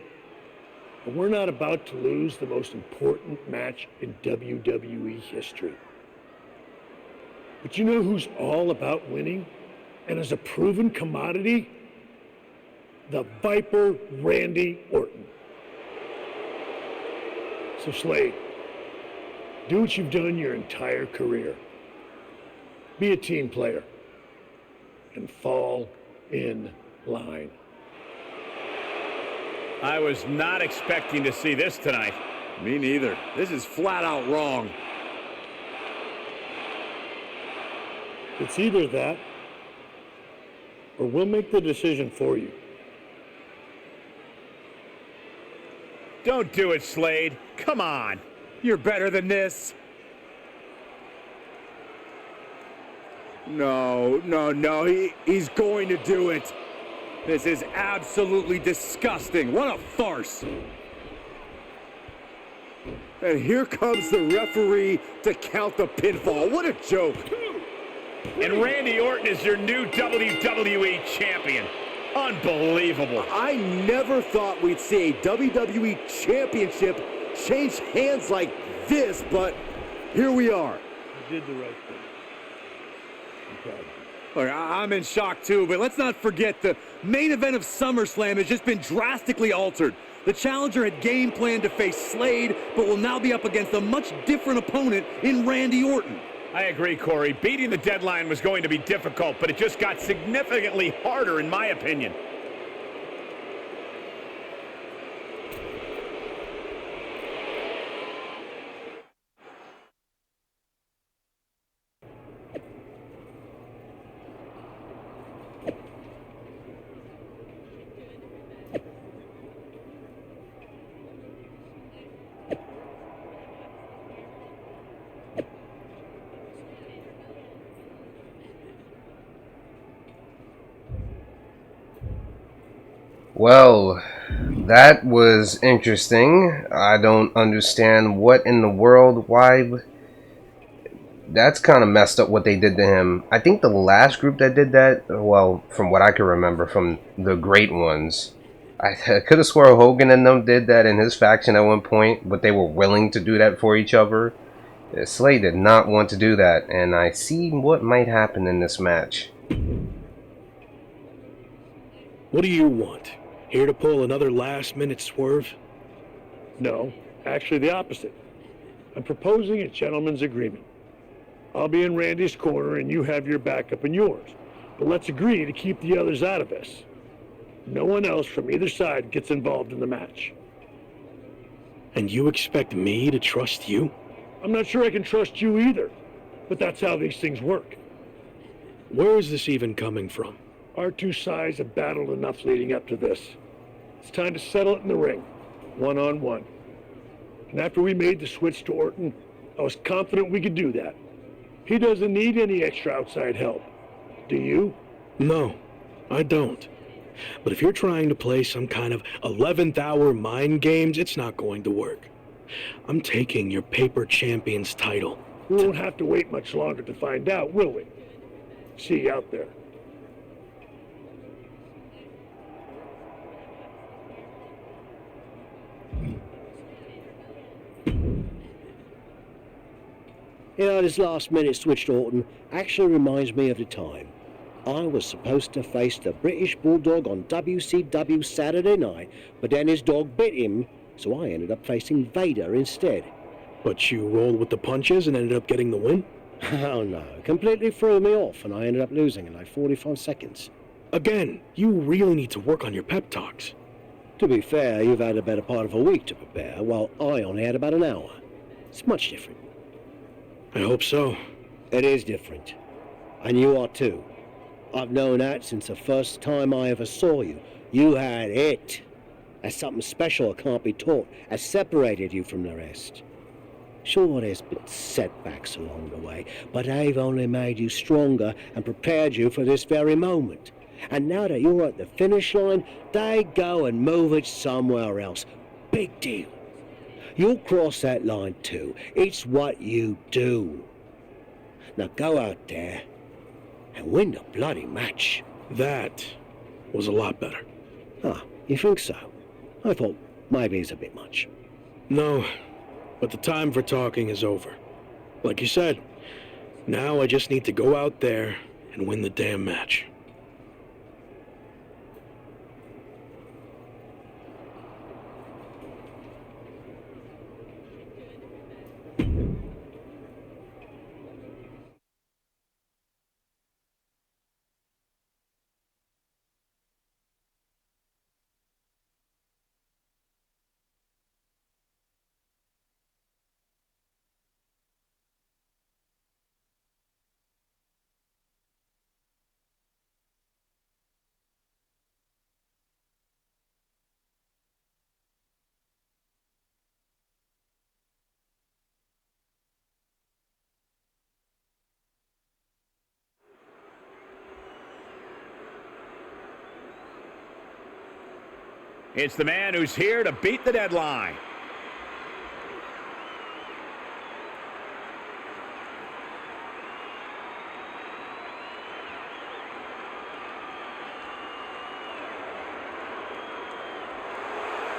And we're not about to lose the most important match in WWE history. But you know who's all about winning and is a proven commodity? The Viper Randy Orton. So Slade, do what you've done your entire career. Be a team player and fall in line. I was not expecting to see this tonight. Me neither. This is flat out wrong. It's either that, or we'll make the decision for you. Don't do it, Slade. Come on. You're better than this. No, he's going to do it. This is absolutely disgusting. What a farce. And here comes the referee to count the pinfall. What a joke. And Randy Orton is your new WWE champion. Unbelievable. I never thought we'd see a WWE championship change hands like this, but here we are. You did the right thing. I'm proud of you. Look, I'm in shock too, but let's not forget the main event of SummerSlam has just been drastically altered. The challenger had game planned to face Slade, but will now be up against a much different opponent in Randy Orton. I agree, Corey. Beating the deadline was going to be difficult, but it just got significantly harder in my opinion. Well, that was interesting. I don't understand what in the world, why. That's kind of messed up what they did to him. I think the last group that did that, well, from what I can remember from the great ones, I could have swore Hogan and them did that in his faction at one point, but they were willing to do that for each other. Slade did not want to do that, and I see what might happen in this match. What do you want? Here to pull another last-minute swerve? No, actually the opposite. I'm proposing a gentleman's agreement. I'll be in Randy's corner and you have your backup in yours. But let's agree to keep the others out of this. No one else from either side gets involved in the match. And you expect me to trust you? I'm not sure I can trust you either, but that's how these things work. Where is this even coming from? Our two sides have battled enough leading up to this. It's time to settle it in the ring, one-on-one. And after we made the switch to Orton, I was confident we could do that. He doesn't need any extra outside help. Do you? No, I don't. But if you're trying to play some kind of 11th hour mind games, it's not going to work. I'm taking your paper champion's title. We won't have to wait much longer to find out, will we? See you out there. You know, this last-minute switch to Orton actually reminds me of the time I was supposed to face the British Bulldog on WCW Saturday night, but then his dog bit him, so I ended up facing Vader instead. But you rolled with the punches and ended up getting the win? Oh no, completely threw me off and I ended up losing in like 45 seconds. Again, you really need to work on your pep talks. To be fair, you've had a better part of a week to prepare, while I only had about an hour. It's much different. I hope so. It is different. And you are too. I've known that since the first time I ever saw you. You had it. That's something special that can't be taught, has separated you from the rest. Sure, there's been setbacks along the way, but they've only made you stronger and prepared you for this very moment. And now that you're at the finish line, they go and move it somewhere else. Big deal. You'll cross that line too. It's what you do. Now go out there and win the bloody match. That was a lot better. Ah, you think so? I thought maybe it's a bit much. No, but the time for talking is over. Like you said, now I just need to go out there and win the damn match. It's the man who's here to beat the deadline.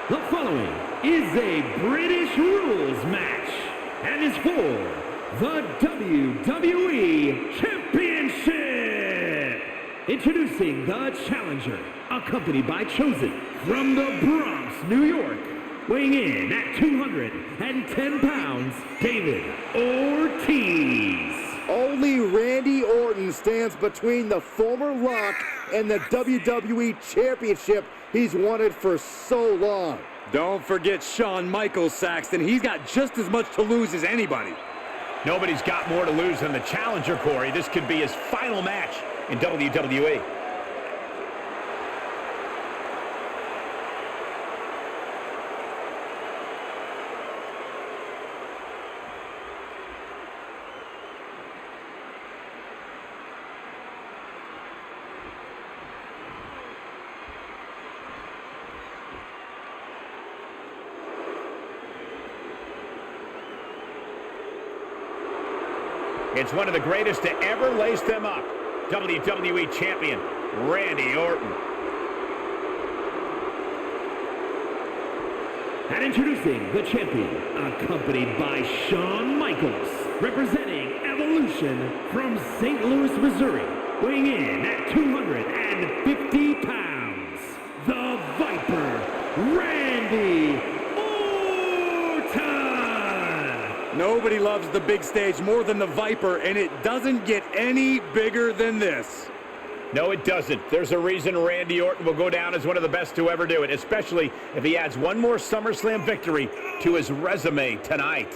The following is a British rules match and is for the WWE Championship. Introducing the challenger, accompanied by Chosen from the Bronx, New York, weighing in at 210 pounds, David Ortiz. Only Randy Orton stands between the former Rock and the WWE Championship he's wanted for so long. Don't forget Shawn Michaels, Saxton. He's got just as much to lose as anybody. Nobody's got more to lose than the challenger, Corey. This could be his final match in WWE. It's one of the greatest to ever lace them up. WWE Champion, Randy Orton. And introducing the champion, accompanied by Shawn Michaels, representing Evolution from St. Louis, Missouri, weighing in at 250 pounds, the Viper, Randy Orton. Nobody loves the big stage more than the Viper, and it doesn't get any bigger than this. No, it doesn't. There's a reason Randy Orton will go down as one of the best to ever do it, especially if he adds one more SummerSlam victory to his resume tonight.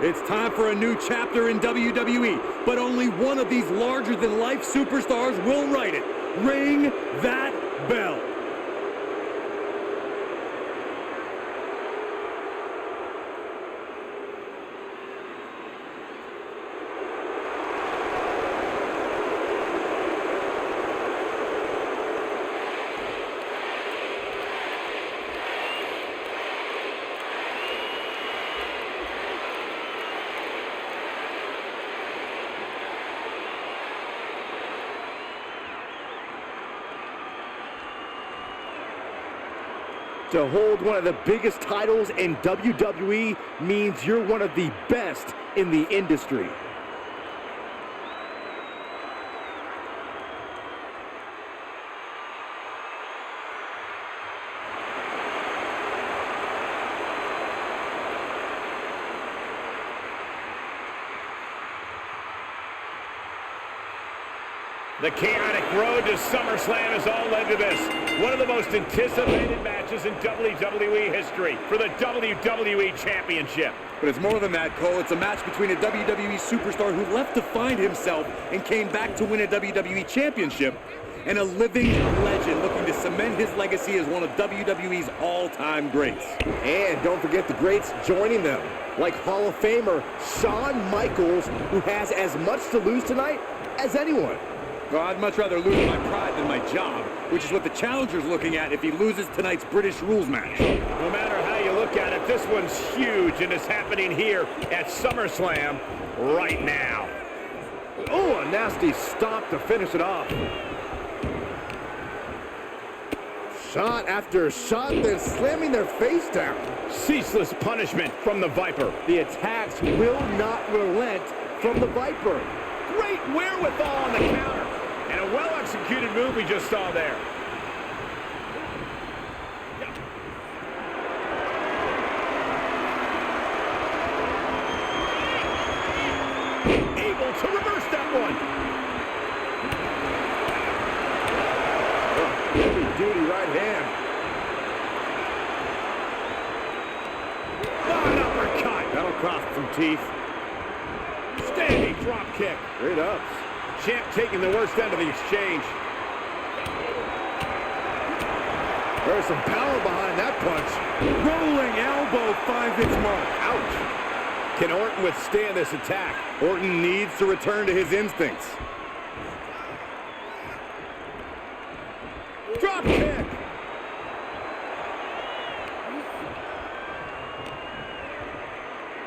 It's time for a new chapter in WWE, but only one of these larger-than-life superstars will write it. Ring that bell. To hold one of the biggest titles in WWE means you're one of the best in the industry. The chaotic road to SummerSlam has all led to this. One of the most anticipated matches in WWE history for the WWE Championship. But it's more than that, Cole. It's a match between a WWE superstar who left to find himself and came back to win a WWE Championship, and a living legend looking to cement his legacy as one of WWE's all-time greats. And don't forget the greats joining them, like Hall of Famer Shawn Michaels, who has as much to lose tonight as anyone. Well, I'd much rather lose my pride than my job, which is what the challenger's looking at if he loses tonight's British rules match. No matter how you look at it, this one's huge, and it's happening here at SummerSlam right now. Oh, a nasty stop to finish it off. Shot after shot, then slamming their face down. Ceaseless punishment from the Viper. The attacks will not relent from the Viper. Great wherewithal on the counter. And a well-executed move we just saw there. Able to reverse that one. Heavy-duty right hand. Oh, an uppercut. That'll cost some teeth. Standing drop kick. Straight ups. Champ taking the worst end of the exchange. There's some power behind that punch. Rolling elbow finds its mark. Ouch. Can Orton withstand this attack? Orton needs to return to his instincts. Drop kick.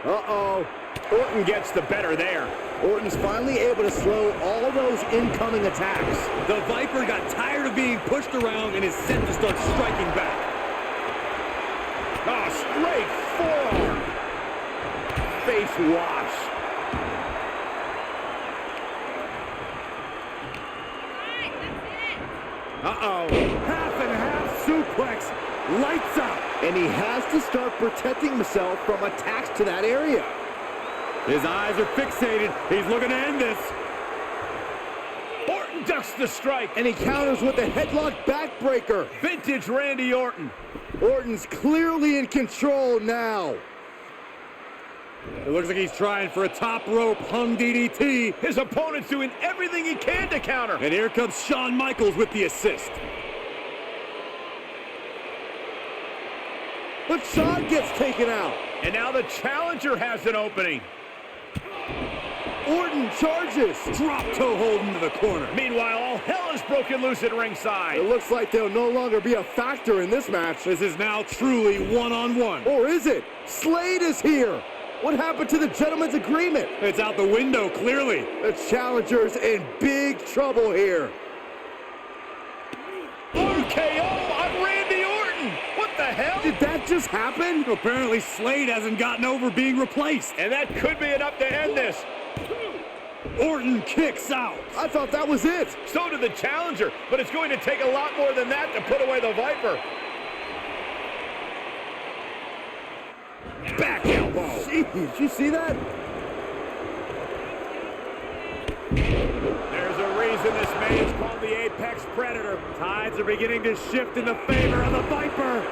Uh-oh. Orton gets the better there. Orton's finally able to slow all those incoming attacks. The Viper got tired of being pushed around and is set to start striking back. Oh, straight forearm. Face wash. Uh-oh. Half and half suplex. Lights out. And he has to start protecting himself from attacks to that area. His eyes are fixated. He's looking to end this. Orton ducks the strike. And he counters with a headlock backbreaker. Vintage Randy Orton. Orton's clearly in control now. It looks like he's trying for a top rope hung DDT. His opponent's doing everything he can to counter. And here comes Shawn Michaels with the assist. But Shawn gets taken out. And now the challenger has an opening. Orton charges. Drop toe hold into the corner. Meanwhile, all hell is broken loose at ringside. It looks like they'll no longer be a factor in this match. This is now truly one-on-one. Or is it? Slade is here. What happened to the gentleman's agreement? It's out the window, clearly. The challenger's in big trouble here. RKO on Randy Orton. What the hell? Did that just happen? Apparently Slade hasn't gotten over being replaced. And that could be enough to end this. Orton kicks out. I thought that was it. So did the challenger, but it's going to take a lot more than that to put away the Viper. Back elbow. Jeez, did you see that? There's a reason this man's called the Apex Predator. Tides are beginning to shift in the favor of the Viper.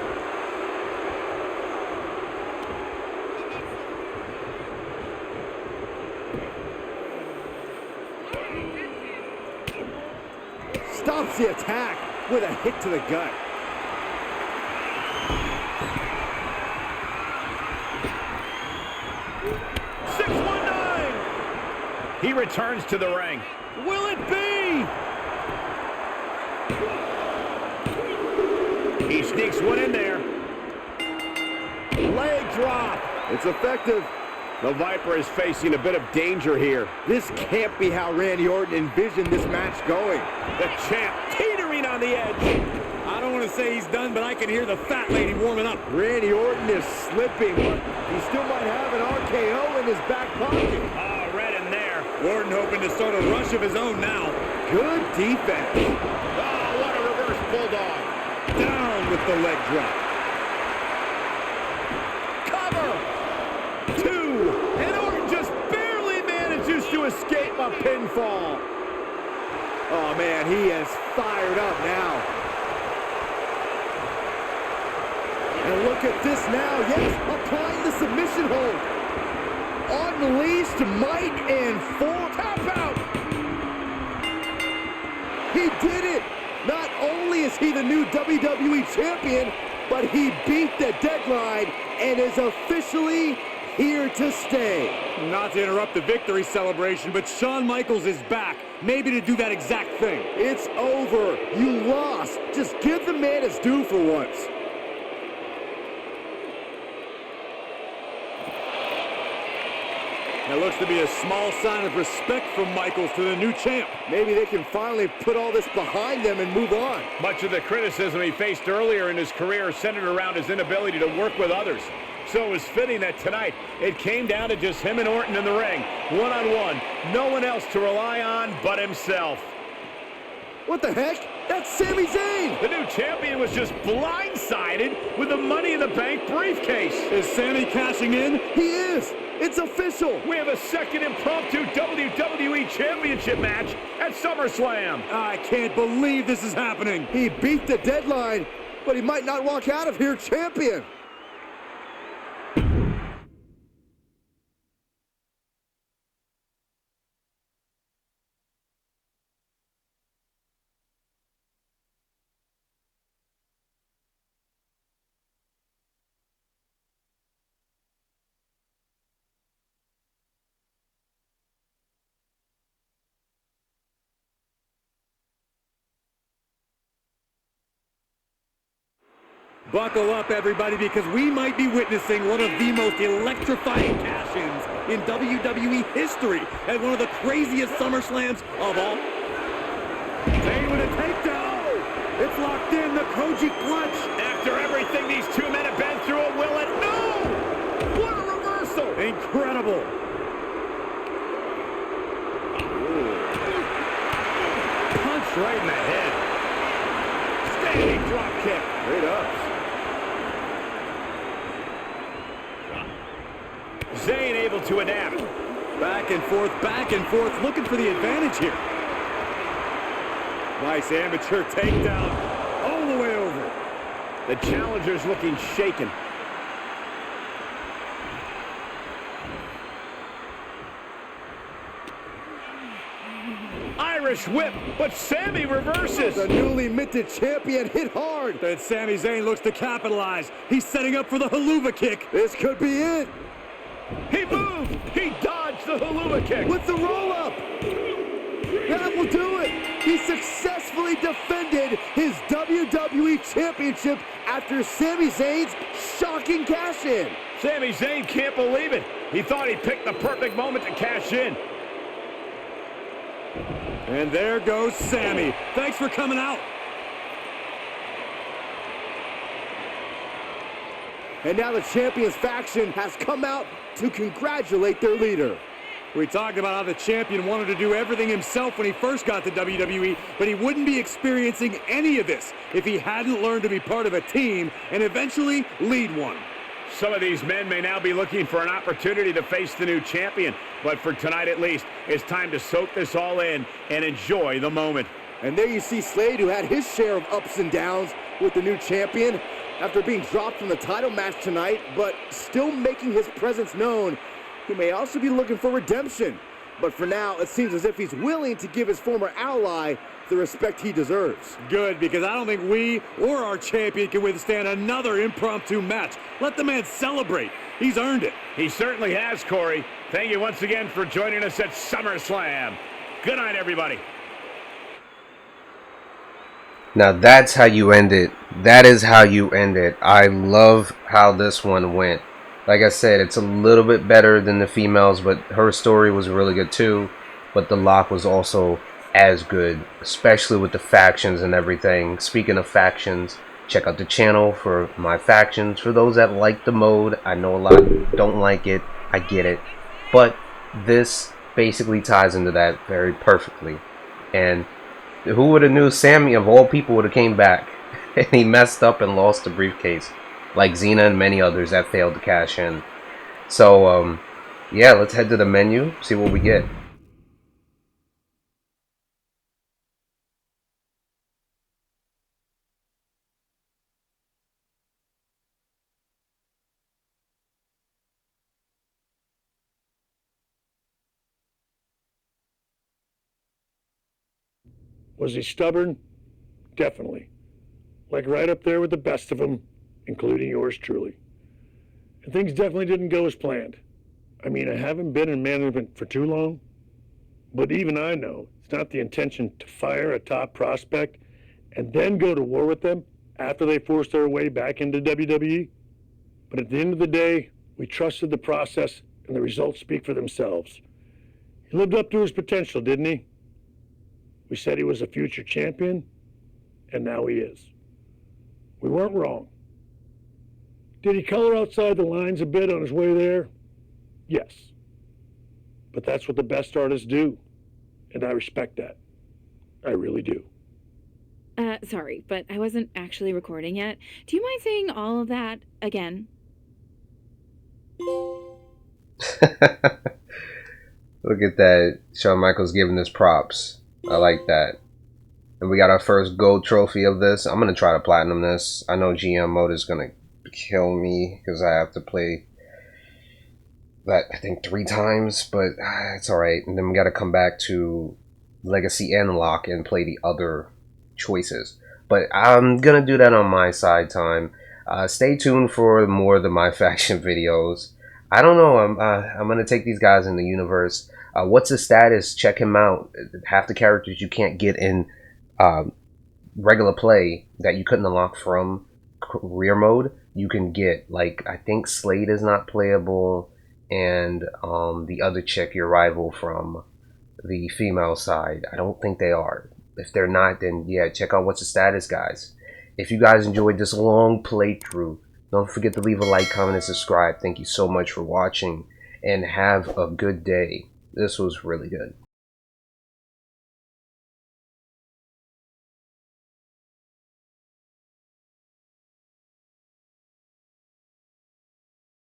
Stops the attack with a hit to the gut. He returns to the ring. Will it be? He sneaks one in there. Leg drop. It's effective. The Viper is facing a bit of danger here. This can't be how Randy Orton envisioned this match going. The champ teetering on the edge. I don't want to say he's done, but I can hear the fat lady warming up. Randy Orton is slipping, but he still might have an RKO in his back pocket. Oh, right in there. Orton hoping to start a rush of his own now. Good defense. Oh, what a reverse bulldog. Down with the leg drop. Cover. Two. And Orton just barely manages to escape a pinfall. Oh, man, he is fired up now. And look at this now. Yes, applying the submission hold. Unleashed might and full tap out. He did it. Not only is he the new WWE champion, but he beat the deadline and is officially here to stay. Not to interrupt the victory celebration, but Shawn Michaels is back, maybe to do that exact thing. It's over. You lost. Just give the man his due for once. That looks to be a small sign of respect from Michaels to the new champ. Maybe they can finally put all this behind them and move on. Much of the criticism he faced earlier in his career centered around his inability to work with others. So it was fitting that tonight it came down to just him and Orton in the ring, one-on-one. No one else to rely on but himself. What the heck? That's Sami Zayn! The new champion was just blindsided with the Money in the Bank briefcase. Is Sami cashing in? He is! It's official! We have a second impromptu WWE Championship match at SummerSlam. I can't believe this is happening. He beat the deadline, but he might not walk out of here champion. Buckle up, everybody, because we might be witnessing one of the most electrifying cash-ins in WWE history at one of the craziest SummerSlams of all. Zayn with a takedown. It's locked in, the Koji clutch. After everything these two men have been through, will it? No! What a reversal! Incredible. Punch right in the head. Standing drop kick. Great ups. Zayn able to adapt. Back and forth, looking for the advantage here. Nice amateur takedown all the way over. The challenger's looking shaken. Irish whip, but Sami reverses. The newly minted champion hit hard. Then Sami Zayn looks to capitalize. He's setting up for the haluva kick. This could be it. He moved. He dodged the haluva kick. With the roll-up. That will do it. He successfully defended his WWE Championship after Sami Zayn's shocking cash-in. Sami Zayn can't believe it. He thought he picked the perfect moment to cash in. And there goes Sami. Thanks for coming out. And now the Champions faction has come out to congratulate their leader. We talked about how the champion wanted to do everything himself when he first got to WWE, but he wouldn't be experiencing any of this if he hadn't learned to be part of a team and eventually lead one. Some of these men may now be looking for an opportunity to face the new champion, but for tonight at least, it's time to soak this all in and enjoy the moment. And there you see Slade, who had his share of ups and downs with the new champion after being dropped from the title match tonight, but still making his presence known. He may also be looking for redemption, but for now, it seems as if he's willing to give his former ally the respect he deserves. Good, because I don't think we or our champion can withstand another impromptu match. Let the man celebrate. He's earned it. He certainly has, Corey. Thank you once again for joining us at SummerSlam. Good night, everybody. Now that's how you end it. That is how you end it. I love how this one went. Like I said, it's a little bit better than the females, but her story was really good too. But the lock was also as good, especially with the factions and everything. Speaking of factions, check out the channel for my factions. For those that like the mode, I know a lot don't like it. I get it. But this basically ties into that very perfectly. And who would have knew Sami, of all people, would have came back and he messed up and lost the briefcase, like Xena and many others that failed to cash in. So, yeah, let's head to the menu, see what we get. Was he stubborn? Definitely. Like right up there with the best of them, including yours truly. And things definitely didn't go as planned. I mean, I haven't been in management for too long, but even I know it's not the intention to fire a top prospect and then go to war with them after they force their way back into WWE. But at the end of the day, we trusted the process and the results speak for themselves. He lived up to his potential, didn't he? We said he was a future champion, and now he is. We weren't wrong. Did he color outside the lines a bit on his way there? Yes. But that's what the best artists do, and I respect that. I really do. Sorry, but I wasn't actually recording yet. Do you mind saying all of that again? Look at that. Shawn Michaels giving us props. I like that. And we got our first gold trophy of this. I'm going to try to platinum this. I know GM mode is going to kill me because I have to play that, I think, 3 times. But it's alright. And then we got to come back to Legacy and Lock and play the other choices. But I'm going to do that on my side time. Stay tuned for more of the My Faction videos. I don't know. I'm going to take these guys in the universe. What's his status? Check him out. Half the characters you can't get in regular play that you couldn't unlock from career mode, you can get, like, I think Slade is not playable, and the other chick, your rival from the female side, I don't think they are. If they're not, then yeah, check out what's the status, guys. If you guys enjoyed this long playthrough, don't forget to leave a like, comment, and subscribe. Thank you so much for watching, and have a good day. This was really good.